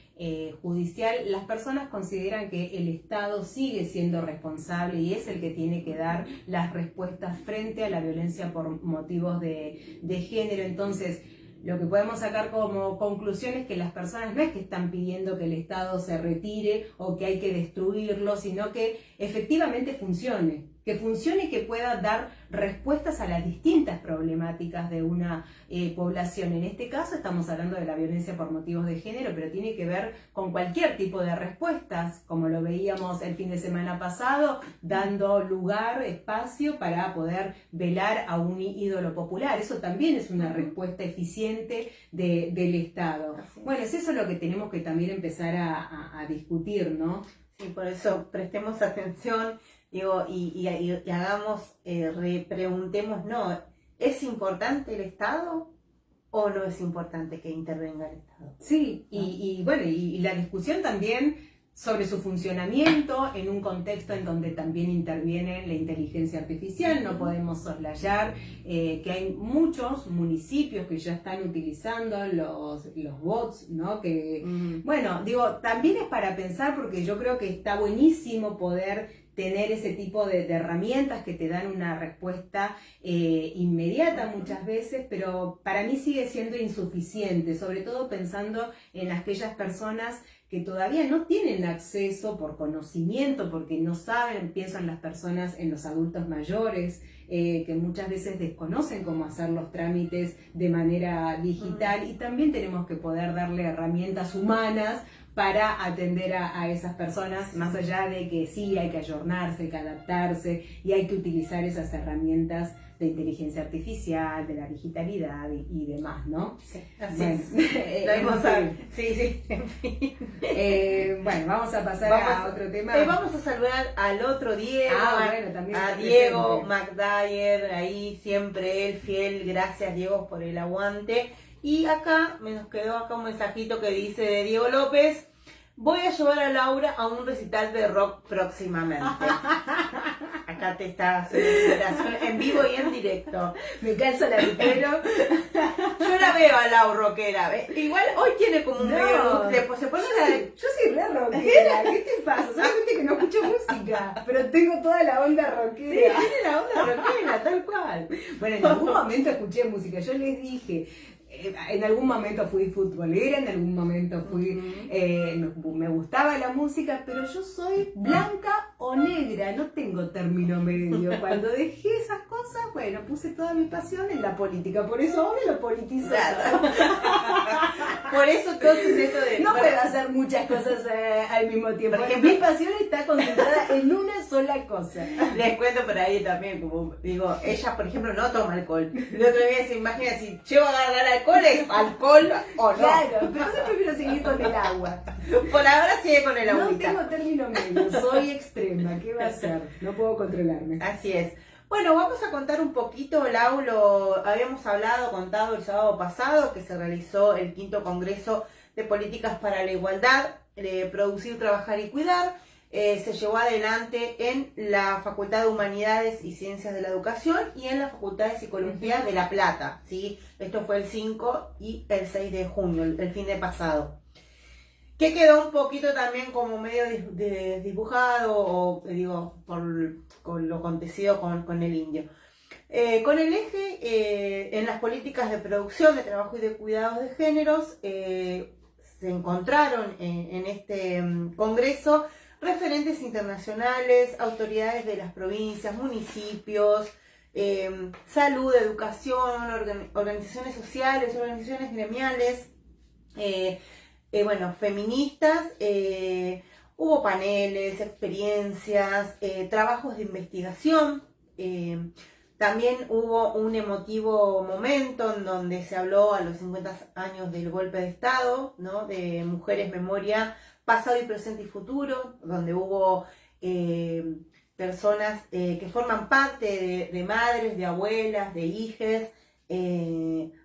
judicial, las personas consideran que el Estado sigue siendo responsable y es el que tiene que dar las respuestas frente a la violencia por motivos de género. Entonces, lo que podemos sacar como conclusión es que las personas no es que están pidiendo que el Estado se retire o que hay que destruirlo, sino que efectivamente funcione y que pueda dar respuestas a las distintas problemáticas de una población. En este caso estamos hablando de la violencia por motivos de género, pero tiene que ver con cualquier tipo de respuestas, como lo veíamos el fin de semana pasado, dando lugar, espacio para poder velar a un ídolo popular. Eso también es una respuesta eficiente del Estado. Bueno, es eso lo que tenemos que también empezar a discutir, ¿no? Sí, por eso prestemos atención. Digo, y hagamos, preguntemos, ¿no? ¿Es importante el Estado o no es importante que intervenga el Estado? Sí, ¿no? y la discusión también sobre su funcionamiento en un contexto en donde también interviene la inteligencia artificial. No podemos soslayar que hay muchos municipios que ya están utilizando los bots, ¿no? También es para pensar, porque yo creo que está buenísimo poder tener ese tipo de herramientas que te dan una respuesta inmediata muchas veces, pero para mí sigue siendo insuficiente, sobre todo pensando en aquellas personas que todavía no tienen acceso por conocimiento, porque no saben, piensan las personas en los adultos mayores, que muchas veces desconocen cómo hacer los trámites de manera digital, y también tenemos que poder darle herramientas humanas para atender a esas personas, más allá de que sí hay que ayornarse, hay que adaptarse y hay que utilizar esas herramientas de inteligencia artificial, de la digitalidad y demás, ¿no? Sí, así bueno, sí, en fin. Vamos a pasar a otro tema. Vamos a saludar al otro Diego, también a Diego McDyer, ahí siempre él fiel. Gracias, Diego, por el aguante. Y acá nos quedó un mensajito que dice de Diego López: voy a llevar a Laura a un recital de rock próximamente. Acá te está haciendo una invitación en vivo y en directo. Me calzo la vitero. Yo la veo a Laura rockera. Igual hoy tiene como un medio... Después se pone yo soy re rockera. ¿Qué te pasa? Solamente que no escucho música, pero tengo toda la onda rockera. Sí, tiene la onda rockera, tal cual. Bueno, en algún momento escuché música. Yo les dije... En algún momento fui futbolera, en algún momento me gustaba la música, pero yo soy blanca o negra, no tengo término medio. Cuando dejé esas cosas, puse toda mi pasión en la política, por eso ahora lo politizo. Claro. Por eso entonces esto de... No puedo hacer muchas cosas al mismo tiempo. Por ejemplo, mi pasión está concentrada en una sola cosa. Les cuento por ahí también, como digo, ella por ejemplo no toma alcohol. El otro día se imagina, si llevo a agarrar alcohol, ¿es alcohol o no? Claro, pero yo prefiero seguir con el agua. Por ahora sigue con el agüita. No tengo término medio, soy extrema, ¿qué va a hacer? No puedo controlarme. Así es. Bueno, vamos a contar un poquito, Lau, lo habíamos contado el sábado pasado que se realizó el 5º Congreso de Políticas para la Igualdad, Producir, Trabajar y Cuidar. Se llevó adelante en la Facultad de Humanidades y Ciencias de la Educación y en la Facultad de Psicología de La Plata, ¿sí? Esto fue el 5 y el 6 de junio, el fin de pasado. Que quedó un poquito también como medio dibujado, o digo, con lo acontecido con el indio. Con el eje en las políticas de producción, de trabajo y de cuidados de géneros, se encontraron en este congreso referentes internacionales, autoridades de las provincias, municipios, salud, educación, organizaciones sociales, organizaciones gremiales, feministas, hubo paneles, experiencias, trabajos de investigación, también hubo un emotivo momento en donde se habló a los 50 años del golpe de Estado, ¿no? De Mujeres, Memoria, Pasado y Presente y Futuro, donde hubo personas que forman parte de madres, de abuelas, de hijes,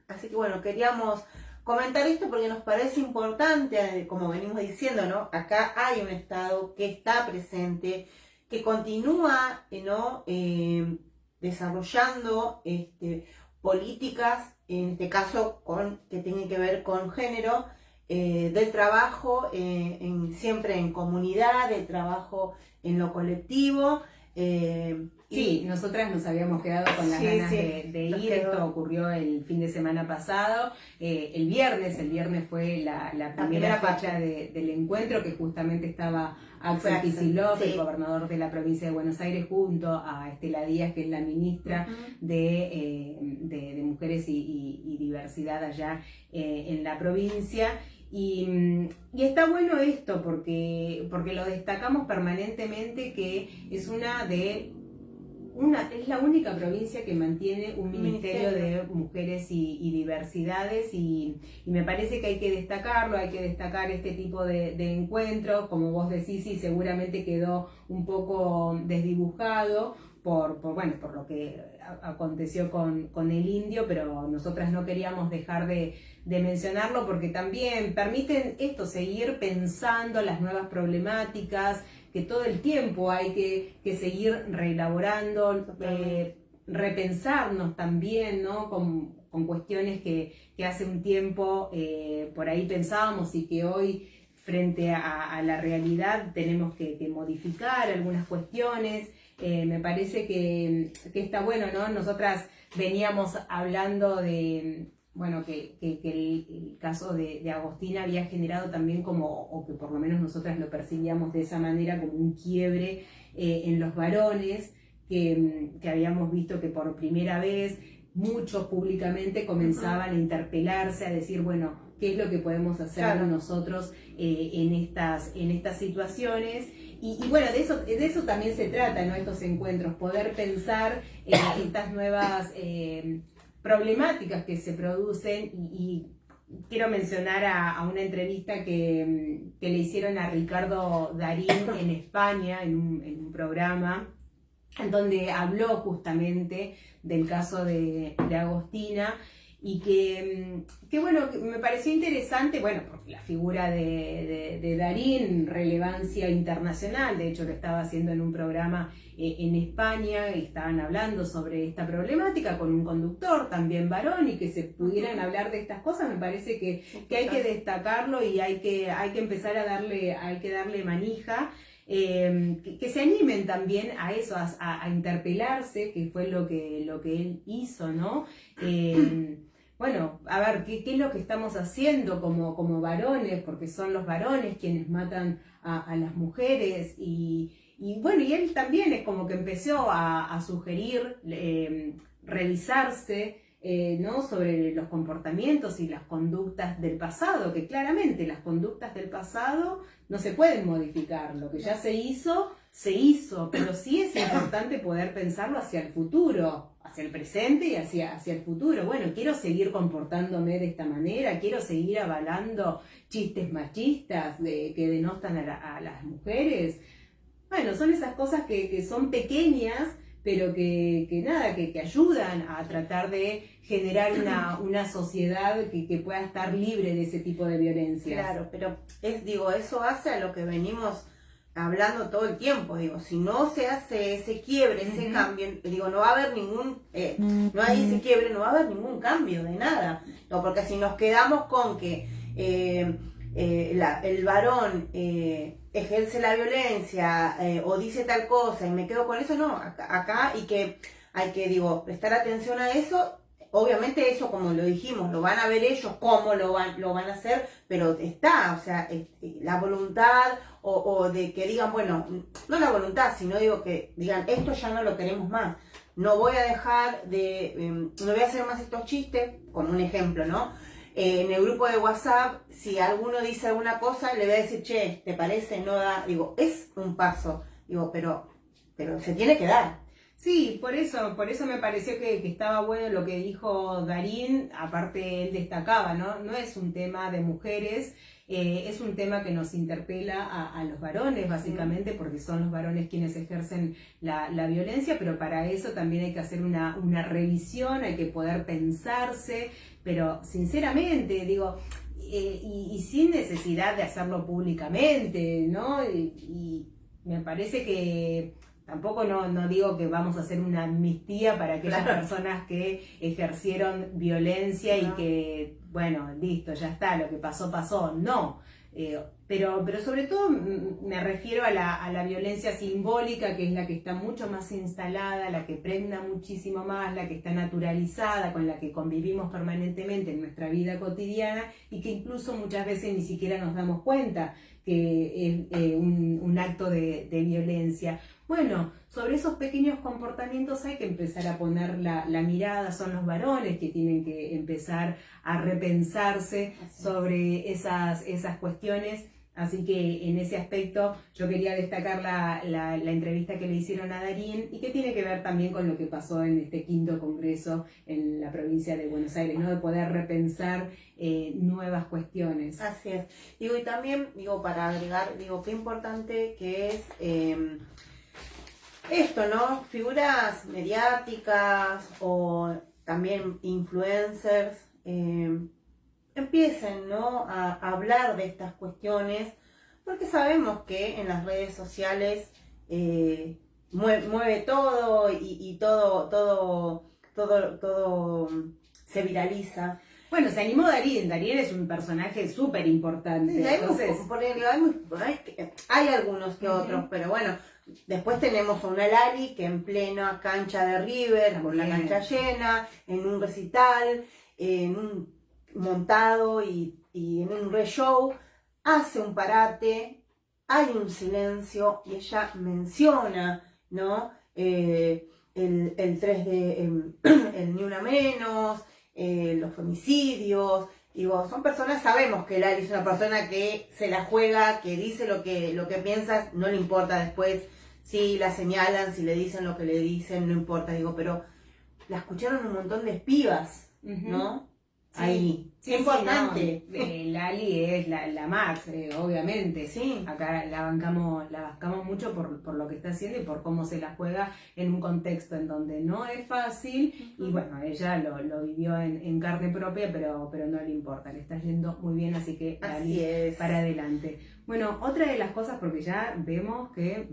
así que bueno, queríamos comentar esto porque nos parece importante, como venimos diciendo, ¿no? Acá hay un Estado que está presente, que continúa, ¿no? Desarrollando políticas, en este caso que tienen que ver con género, del trabajo siempre en comunidad, del trabajo en lo colectivo. Sí, nosotras nos habíamos quedado con las ganas de ir. Esto ocurrió el fin de semana pasado, el viernes fue la primera fecha del encuentro, que justamente estaba Axel Kicillof, el gobernador de la provincia de Buenos Aires, junto a Estela Díaz, que es la ministra de Mujeres y Diversidad allá en la provincia. Y está bueno esto porque lo destacamos permanentemente, que es es la única provincia que mantiene un ministerio de mujeres y diversidades, y me parece que hay que destacarlo, hay que destacar este tipo de encuentros. Como vos decís, sí, seguramente quedó un poco desdibujado por lo que aconteció con el indio, pero nosotras no queríamos dejar de mencionarlo porque también permiten seguir pensando las nuevas problemáticas, que todo el tiempo hay que seguir reelaborando, repensarnos también, ¿no? Con cuestiones que hace un tiempo por ahí pensábamos y que hoy, frente a la realidad, tenemos que modificar algunas cuestiones. Me parece que está bueno, ¿no? Nosotras veníamos hablando de, bueno, que el caso de Agostina había generado también o que por lo menos nosotras lo percibíamos de esa manera, como un quiebre en los varones, que habíamos visto que por primera vez muchos públicamente comenzaban a interpelarse, a decir, bueno, ¿qué es lo que podemos hacer nosotros en estas situaciones? Y bueno, de eso también se trata, ¿no? Estos encuentros, poder pensar estas nuevas problemáticas que se producen, y quiero mencionar a una entrevista que le hicieron a Ricardo Darín en España, en un programa, en donde habló justamente del caso de Agostina, y que bueno, que me pareció interesante, bueno, porque la figura de Darín, relevancia internacional, de hecho lo estaba haciendo en un programa en España, y estaban hablando sobre esta problemática con un conductor también varón, y que se pudieran hablar de estas cosas. Me parece que hay que destacarlo, y hay que empezar a darle manija. Que se animen también a eso, a interpelarse, que fue lo que él hizo, ¿no? Bueno, a ver, ¿qué es lo que estamos haciendo como varones? Porque son los varones quienes matan a las mujeres, y bueno, y él también es como que empezó a sugerir revisarse, ¿no? Sobre los comportamientos y las conductas del pasado, que claramente las conductas del pasado no se pueden modificar. Lo que ya se hizo, pero sí es importante poder pensarlo hacia el futuro, hacia el presente y hacia el futuro. Bueno, quiero seguir comportándome de esta manera, quiero seguir avalando chistes machistas que denostan a las mujeres. Bueno, son esas cosas que son pequeñas, pero que nada, que ayudan a tratar de generar una sociedad que pueda estar libre de ese tipo de violencias. Claro, pero eso hace a lo que venimos hablando todo el tiempo, si no se hace ese quiebre, ese cambio, no va a haber no hay ese quiebre, no va a haber ningún cambio de nada, no, porque si nos quedamos con que el varón ejerce la violencia o dice tal cosa y me quedo con eso, no, acá hay que prestar atención a eso. Obviamente eso, como lo dijimos, lo van a ver ellos, cómo lo van a hacer, pero está, o sea, la voluntad o de que digan, bueno, no la voluntad, sino que digan, esto ya no lo queremos más. No voy a dejar no voy a hacer más estos chistes, con un ejemplo, ¿no? En el grupo de WhatsApp, si alguno dice alguna cosa, le voy a decir, che, ¿te parece? No da, es un paso, pero se tiene que dar. Sí, por eso me pareció que estaba bueno lo que dijo Darín, aparte él destacaba, ¿no? No es un tema de mujeres, es un tema que nos interpela a los varones, básicamente, porque son los varones quienes ejercen la violencia, pero para eso también hay que hacer una revisión, hay que poder pensarse, pero sinceramente, y sin necesidad de hacerlo públicamente, ¿no? Y me parece que tampoco no digo que vamos a hacer una amnistía para aquellas personas que ejercieron violencia y que, bueno, listo, ya está, lo que pasó, pasó. No. Pero sobre todo me refiero a la violencia simbólica, que es la que está mucho más instalada, la que pregna muchísimo más, la que está naturalizada, con la que convivimos permanentemente en nuestra vida cotidiana y que incluso muchas veces ni siquiera nos damos cuenta que es un acto de violencia. Bueno, sobre esos pequeños comportamientos hay que empezar a poner la mirada, son los varones que tienen que empezar a repensarse sobre esas cuestiones. Así que en ese aspecto yo quería destacar la entrevista que le hicieron a Darín y que tiene que ver también con lo que pasó en este 5º Congreso en la provincia de Buenos Aires, ¿no? De poder repensar nuevas cuestiones. Así es. Y también, para agregar, qué importante que es esto, ¿no? Figuras mediáticas o también influencers empiecen, ¿no? a hablar de estas cuestiones, porque sabemos que en las redes sociales mueve todo y todo se viraliza. Bueno, se animó Darín es un personaje súper importante. Sí, hay algunos que otros, pero bueno, después tenemos a una Lali que en plena cancha de River, con la cancha llena, en un recital, en un montado y en un re-show, hace un parate, hay un silencio y ella menciona, ¿no? El 3 de el Ni Una Menos, los femicidios. Son personas, sabemos que Lali es una persona que se la juega, que dice lo que piensa, no le importa después si la señalan, si le dicen lo que le dicen, no importa, pero la escucharon un montón de pibas, ¿no? Sí, ahí. Sí, importante. No, Lali es la más, obviamente. Sí. Acá la bancamos mucho por lo que está haciendo y por cómo se la juega en un contexto en donde no es fácil. Y bueno, ella lo vivió en carne propia, pero no le importa, le está yendo muy bien, así que Lali, para adelante. Bueno, otra de las cosas, porque ya vemos que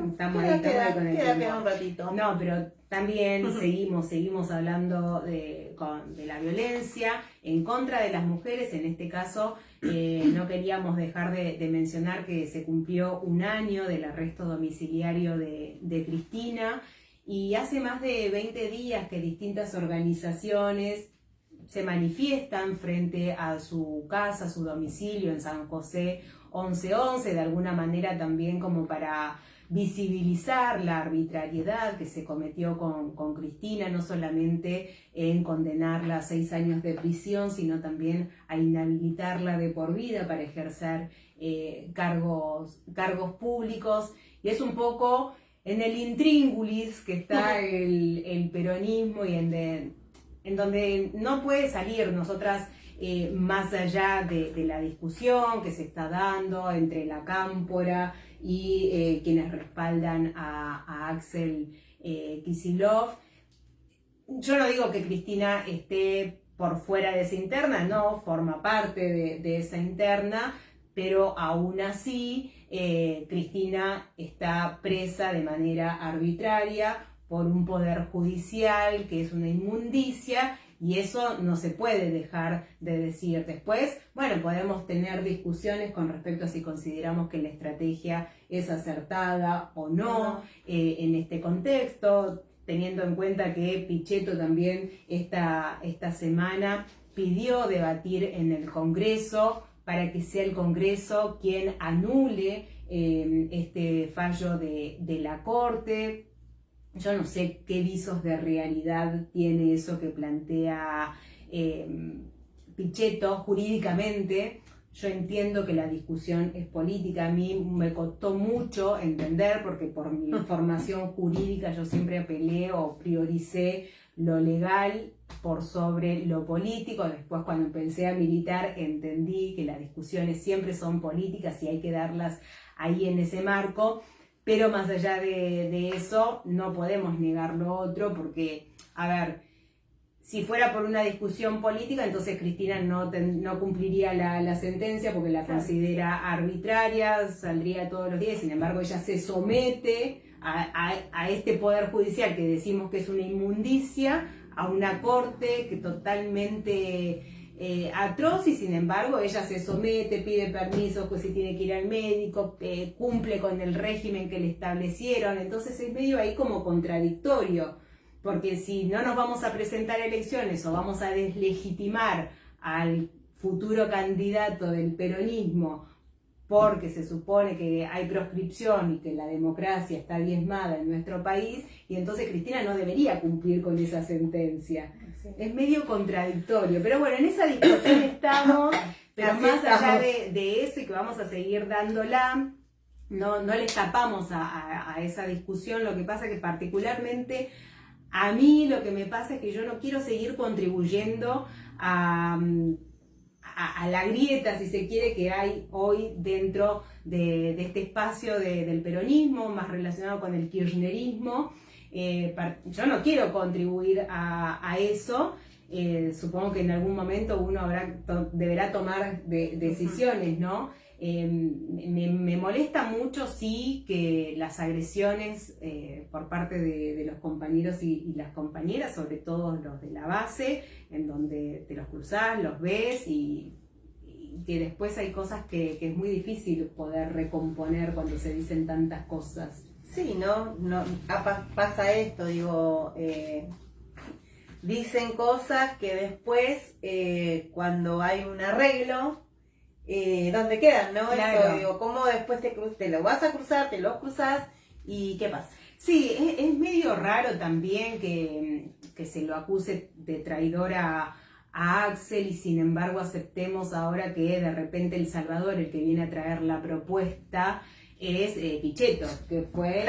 estamos ahí con el queda un ratito. No, pero también seguimos hablando de la violencia en contra de las mujeres. En este caso, no queríamos dejar de mencionar que se cumplió 1 año del arresto domiciliario de Cristina, y hace más de 20 días que distintas organizaciones se manifiestan frente a su casa, a su domicilio en San José 1111, de alguna manera también como para visibilizar la arbitrariedad que se cometió con Cristina, no solamente en condenarla a 6 años de prisión, sino también a inhabilitarla de por vida para ejercer cargos públicos. Y es un poco en el intríngulis que está el peronismo y en donde no puede salir. Nosotras, más allá de la discusión que se está dando entre la cámpora y quienes respaldan a Axel Kicillof. Yo no digo que Cristina esté por fuera de esa interna, no, forma parte de esa interna, pero aún así Cristina está presa de manera arbitraria por un poder judicial que es una inmundicia, y eso no se puede dejar de decir. Después, bueno, podemos tener discusiones con respecto a si consideramos que la estrategia es acertada o no en este contexto, teniendo en cuenta que Pichetto también esta semana pidió debatir en el Congreso para que sea el Congreso quien anule este fallo de la Corte. Yo no sé qué visos de realidad tiene eso que plantea Pichetto jurídicamente. Yo entiendo que la discusión es política, a mí me costó mucho entender, porque por mi formación jurídica yo siempre apelé o prioricé lo legal por sobre lo político. Después, cuando empecé a militar, entendí que las discusiones siempre son políticas y hay que darlas ahí en ese marco. Pero más allá de eso, no podemos negar lo otro, porque, a ver, si fuera por una discusión política, entonces Cristina no cumpliría la sentencia porque la considera arbitraria, saldría todos los días. Sin embargo, ella se somete a este poder judicial que decimos que es una inmundicia, a una corte que totalmente atroz, y sin embargo ella se somete, pide permiso, pues si tiene que ir al médico, cumple con el régimen que le establecieron. Entonces es medio ahí como contradictorio, porque si no nos vamos a presentar a elecciones o vamos a deslegitimar al futuro candidato del peronismo porque se supone que hay proscripción y que la democracia está diezmada en nuestro país, y entonces Cristina no debería cumplir con esa sentencia. Sí. Es medio contradictorio, pero bueno, en esa discusión estamos, pero así más estamos. Allá de eso, y que vamos a seguir dándola, no le escapamos a esa discusión. Lo que pasa es que particularmente a mí lo que me pasa es que yo no quiero seguir contribuyendo a la grieta, si se quiere, que hay hoy dentro de este espacio del peronismo, más relacionado con el kirchnerismo. Yo no quiero contribuir a eso. Supongo que en algún momento uno deberá tomar decisiones, ¿no? Me molesta mucho, sí, que las agresiones por parte de los compañeros y las compañeras, sobre todo los de la base, en donde te los cruzás, los ves, y que después hay cosas que es muy difícil poder recomponer cuando se dicen tantas cosas. Sí, no pasa esto, digo, dicen cosas que después, cuando hay un arreglo, ¿dónde quedan, no? Claro. Eso, digo, ¿cómo después te lo vas a cruzar, te los cruzas y qué pasa? Sí, es medio raro también que se lo acuse de traidor a Axel, y sin embargo aceptemos ahora que de repente El Salvador, el que viene a traer la propuesta, es Pichetto, que fue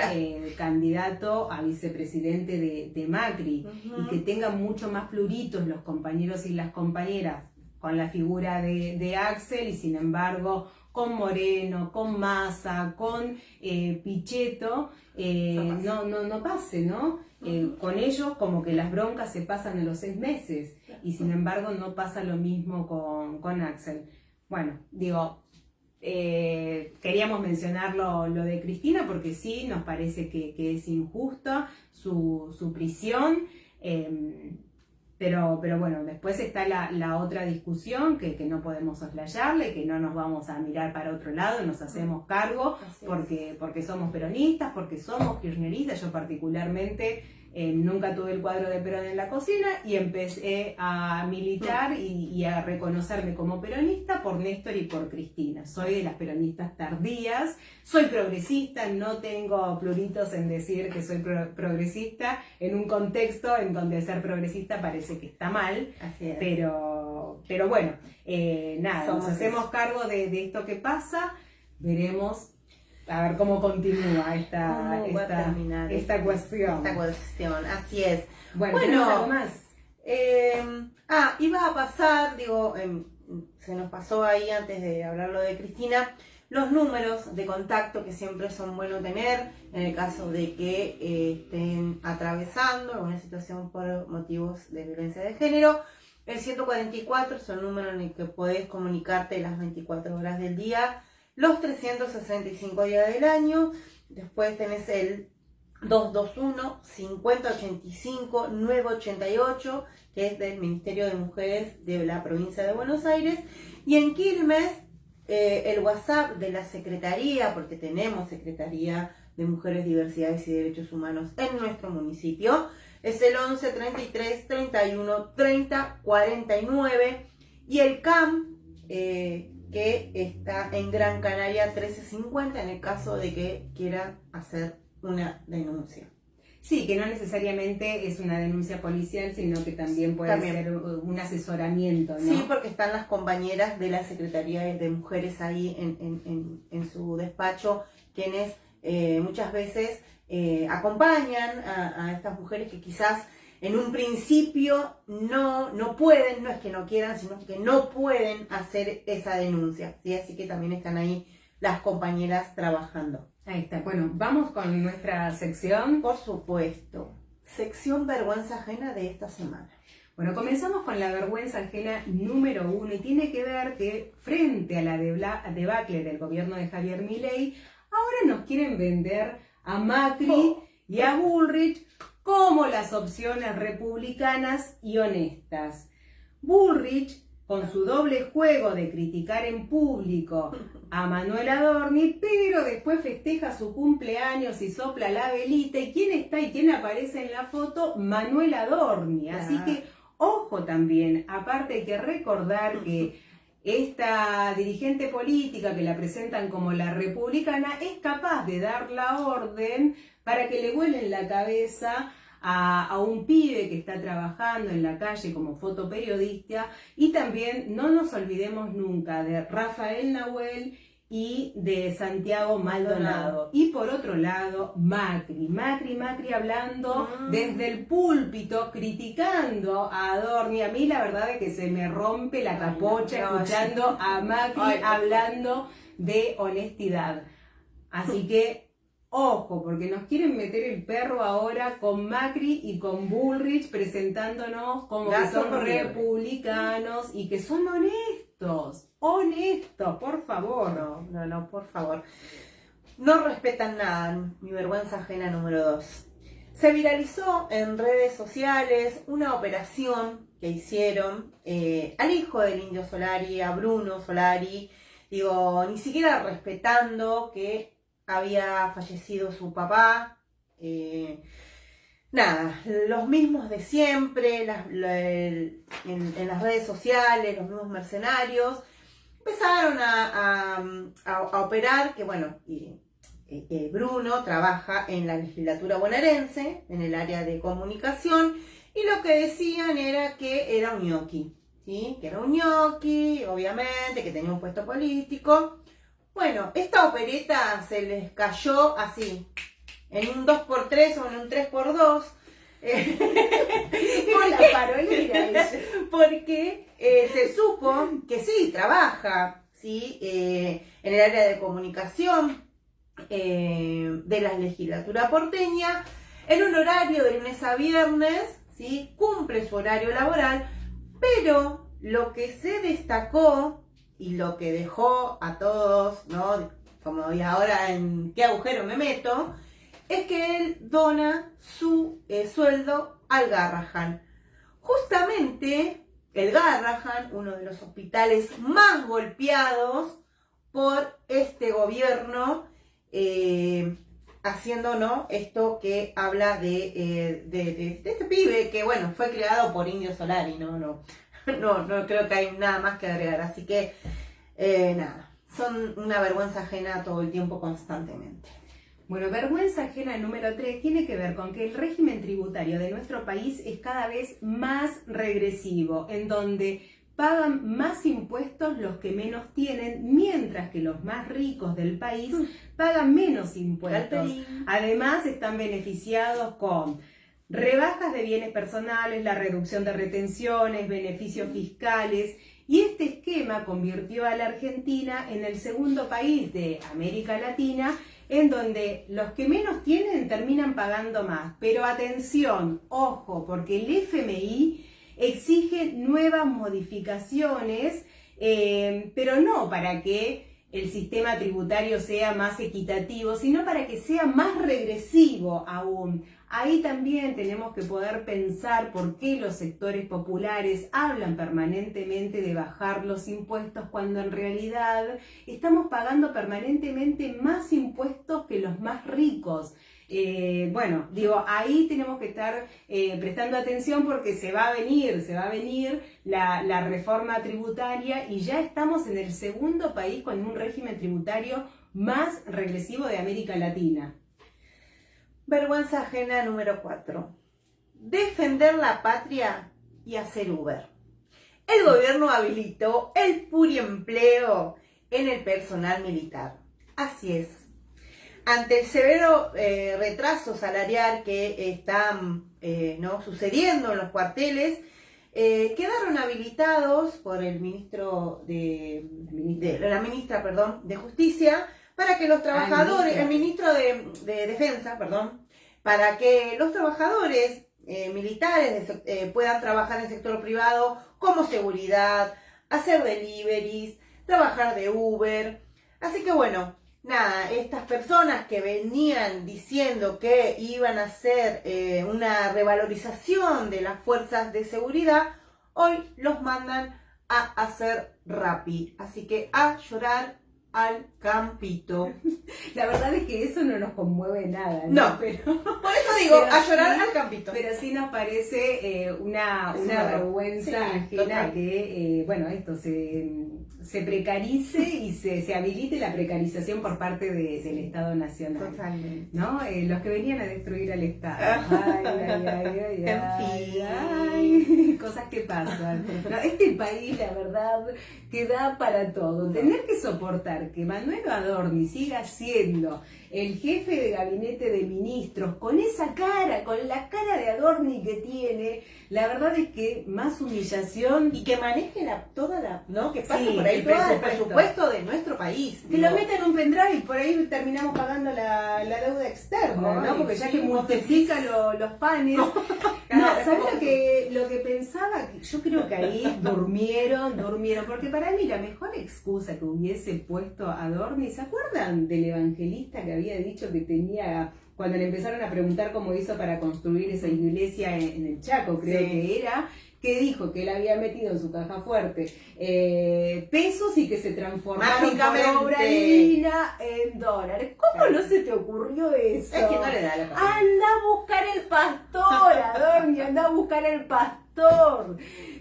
candidato a vicepresidente de Macri, y que tengan mucho más pluritos los compañeros y las compañeras con la figura de Axel, y sin embargo con Moreno, con Massa, con Pichetto, no pase, ¿no? Con ellos como que las broncas se pasan en los 6 meses, y sin embargo no pasa lo mismo con Axel. Bueno, digo, queríamos mencionar lo de Cristina, porque sí, nos parece que es injusta su prisión. Pero bueno, después está la otra discusión que no podemos soslayarle, que no nos vamos a mirar para otro lado, nos hacemos cargo porque somos peronistas, porque somos kirchneristas. Yo particularmente nunca tuve el cuadro de Perón en la cocina, y empecé a militar y a reconocerme como peronista por Néstor y por Cristina. Soy de las peronistas tardías, soy progresista, no tengo pluritos en decir que soy progresista en un contexto en donde ser progresista parece que está mal. Así es. Pero bueno, nada, nos hacemos cargo de esto que pasa, veremos a ver cómo continúa esta cuestión. Esta cuestión, así es. Bueno, algo más. Iba a pasar, digo, se nos pasó ahí antes de hablarlo de Cristina, los números de contacto que siempre son buenos tener en el caso de que estén atravesando alguna situación por motivos de violencia de género. El 144 es el número en el que podés comunicarte las 24 horas del día, los 365 días del año. Después tenés el 221-5085-988, que es del Ministerio de Mujeres de la provincia de Buenos Aires. Y en Quilmes, el WhatsApp de la Secretaría, porque tenemos Secretaría de Mujeres, Diversidades y Derechos Humanos en nuestro municipio, es el 11 33 31 30 49. Y el CAM, que está en Gran Canaria 1350, en el caso de que quieran hacer una denuncia. Sí, que no necesariamente es una denuncia policial, sino que también puede ser un asesoramiento, ¿no? Sí, porque están las compañeras de la Secretaría de Mujeres ahí en su despacho, quienes muchas veces acompañan a estas mujeres que quizás en un principio no pueden, no es que no quieran, sino que no pueden hacer esa denuncia, ¿sí? Así que también están ahí las compañeras trabajando. Ahí está. Bueno, vamos con nuestra sección. Por supuesto. Sección vergüenza ajena de esta semana. Bueno, comenzamos con la vergüenza ajena número 1 y tiene que ver que frente a la debacle del gobierno de Javier Milei, ahora nos quieren vender a Macri y a Bullrich como las opciones republicanas y honestas. Bullrich, con su doble juego de criticar en público a Manuel Adorni, pero después festeja su cumpleaños y sopla la velita. ¿Y quién está y quién aparece en la foto? Manuel Adorni. Así que, ojo también, aparte hay que recordar que esta dirigente política que la presentan como la republicana es capaz de dar la orden para que le vuelen la cabeza a un pibe que está trabajando en la calle como fotoperiodista. Y también no nos olvidemos nunca de Rafael Nahuel y de Santiago Maldonado. Y por otro lado, Macri hablando desde el púlpito, criticando a Adorni. A mí la verdad es que se me rompe la capocha escuchando a Macri hablando de honestidad. Así que ojo, porque nos quieren meter el perro ahora con Macri y con Bullrich presentándonos como que son republicanos y que son honestos, por favor. No, por favor. No respetan nada, mi vergüenza ajena número 2. Se viralizó en redes sociales una operación que hicieron al hijo del Indio Solari, a Bruno Solari, digo, ni siquiera respetando que había fallecido su papá. Nada, los mismos de siempre, en las redes sociales, los mismos mercenarios, empezaron a operar, que bueno, Bruno trabaja en la legislatura bonaerense, en el área de comunicación, y lo que decían era que era un ñoqui, ¿sí? Que era un ñoqui, obviamente, que tenía un puesto político. Bueno, esta opereta se les cayó así, en un 2x3 o en un 3x2. Porque se supo que sí, trabaja, ¿sí? En el área de comunicación de la legislatura porteña, en un horario de lunes a viernes, ¿sí? Cumple su horario laboral, pero lo que se destacó y lo que dejó a todos, ¿no? Como y ahora en qué agujero me meto, es que él dona su sueldo al Garrahan. Justamente el Garrahan, uno de los hospitales más golpeados por este gobierno, haciendo, ¿no? Esto que habla de este pibe que, bueno, fue creado por Indio Solari, no creo que hay nada más que agregar. Así que, nada, son una vergüenza ajena todo el tiempo, constantemente. Bueno, vergüenza ajena número 3 tiene que ver con que el régimen tributario de nuestro país es cada vez más regresivo, en donde pagan más impuestos los que menos tienen, mientras que los más ricos del país pagan menos impuestos. Además, están beneficiados con rebajas de bienes personales, la reducción de retenciones, beneficios fiscales, y este esquema convirtió a la Argentina en el segundo país de América Latina en donde los que menos tienen terminan pagando más. Pero atención, ojo, porque el FMI exige nuevas modificaciones, pero no para que el sistema tributario sea más equitativo, sino para que sea más regresivo aún. Ahí también tenemos que poder pensar por qué los sectores populares hablan permanentemente de bajar los impuestos cuando en realidad estamos pagando permanentemente más impuestos que los más ricos. Bueno, digo, ahí tenemos que estar prestando atención porque se va a venir la reforma tributaria y ya estamos en el segundo país con un régimen tributario más regresivo de América Latina. Vergüenza ajena número 4. Defender la patria y hacer Uber. El gobierno habilitó el pluriempleo en el personal militar. Así es. Ante el severo retraso salarial que está sucediendo en los cuarteles, quedaron habilitados por el ministro la ministra de Justicia para que los trabajadores, el ministro de Defensa, para que los trabajadores militares puedan trabajar en el sector privado como seguridad, hacer deliveries, trabajar de Uber. Así que bueno, nada, estas personas que venían diciendo que iban a hacer una revalorización de las fuerzas de seguridad, hoy los mandan a hacer Rappi. Así que a llorar al campito. La verdad es que eso no nos conmueve nada, No, pero, por eso digo, a llorar al campito. Pero sí nos parece una vergüenza ajena total. que, esto se precarice y se habilite la precarización por parte del Estado Nacional. Totalmente. ¿No? Los que venían a destruir al Estado. Ay, En fin. ay, cosas que pasan. No, este país, la verdad, que da para todo. Tener que soportar que Manuel Adorni siga siendo el jefe de gabinete de ministros con esa cara, con la cara de Adorni que tiene, la verdad es que más humillación. Y que maneje que pase Sí, por ahí el todo el presupuesto. presupuesto de nuestro país. Que lo meta en un pendrive y por ahí terminamos pagando la deuda externa, ¿no? Porque ya que multiplica los panes. No, ¿sabes lo que pensaba? Yo creo que ahí durmieron, porque para mí la mejor excusa que hubiese puesto Adorni, ¿se acuerdan del evangelista que había dicho que tenía, cuando le empezaron a preguntar cómo hizo para construir esa iglesia en el Chaco, creo que era, que dijo que él había metido en su caja fuerte pesos y que se transformaron por obra divina en dólares? ¿Cómo no se te ocurrió eso? Es que no le da la cabeza. Anda a buscar el pastor, Adorni, anda a buscar el pastor.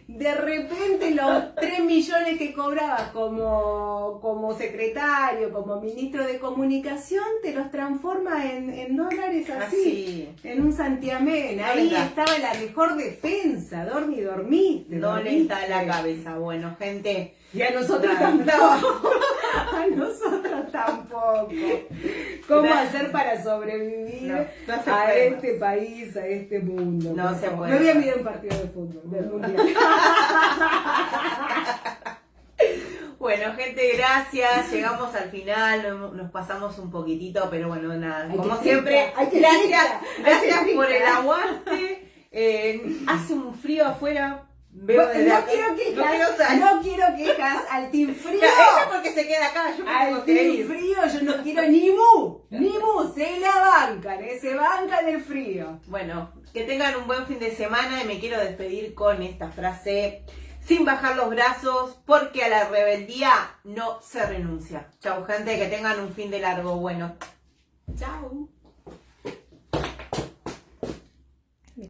De repente los 3 millones que cobrabas como secretario, como ministro de comunicación, te los transforma en dólares así, en un santiamén. Ahí estaba la mejor defensa. Dormiste. No le está la cabeza. Bueno, gente. Y a nosotros tampoco. A nosotros tampoco. ¿Cómo hacer para sobrevivir a este país, a este mundo? No se puede. Me voy a mirar un partido de fútbol del mundial. Bueno, gente, gracias. Llegamos al final, nos pasamos un poquitito, pero bueno, nada. Como siempre, gracias por el aguante. Hace un frío afuera. No quiero quejas al team frío. Ella porque se queda acá, yo me tengo que ir. Frío, yo no quiero ni mu, se la bancan, se bancan el frío. Bueno, que tengan un buen fin de semana y me quiero despedir con esta frase: sin bajar los brazos, porque a la rebeldía no se renuncia. Chau, gente, que tengan un fin de largo. Bueno, Chau.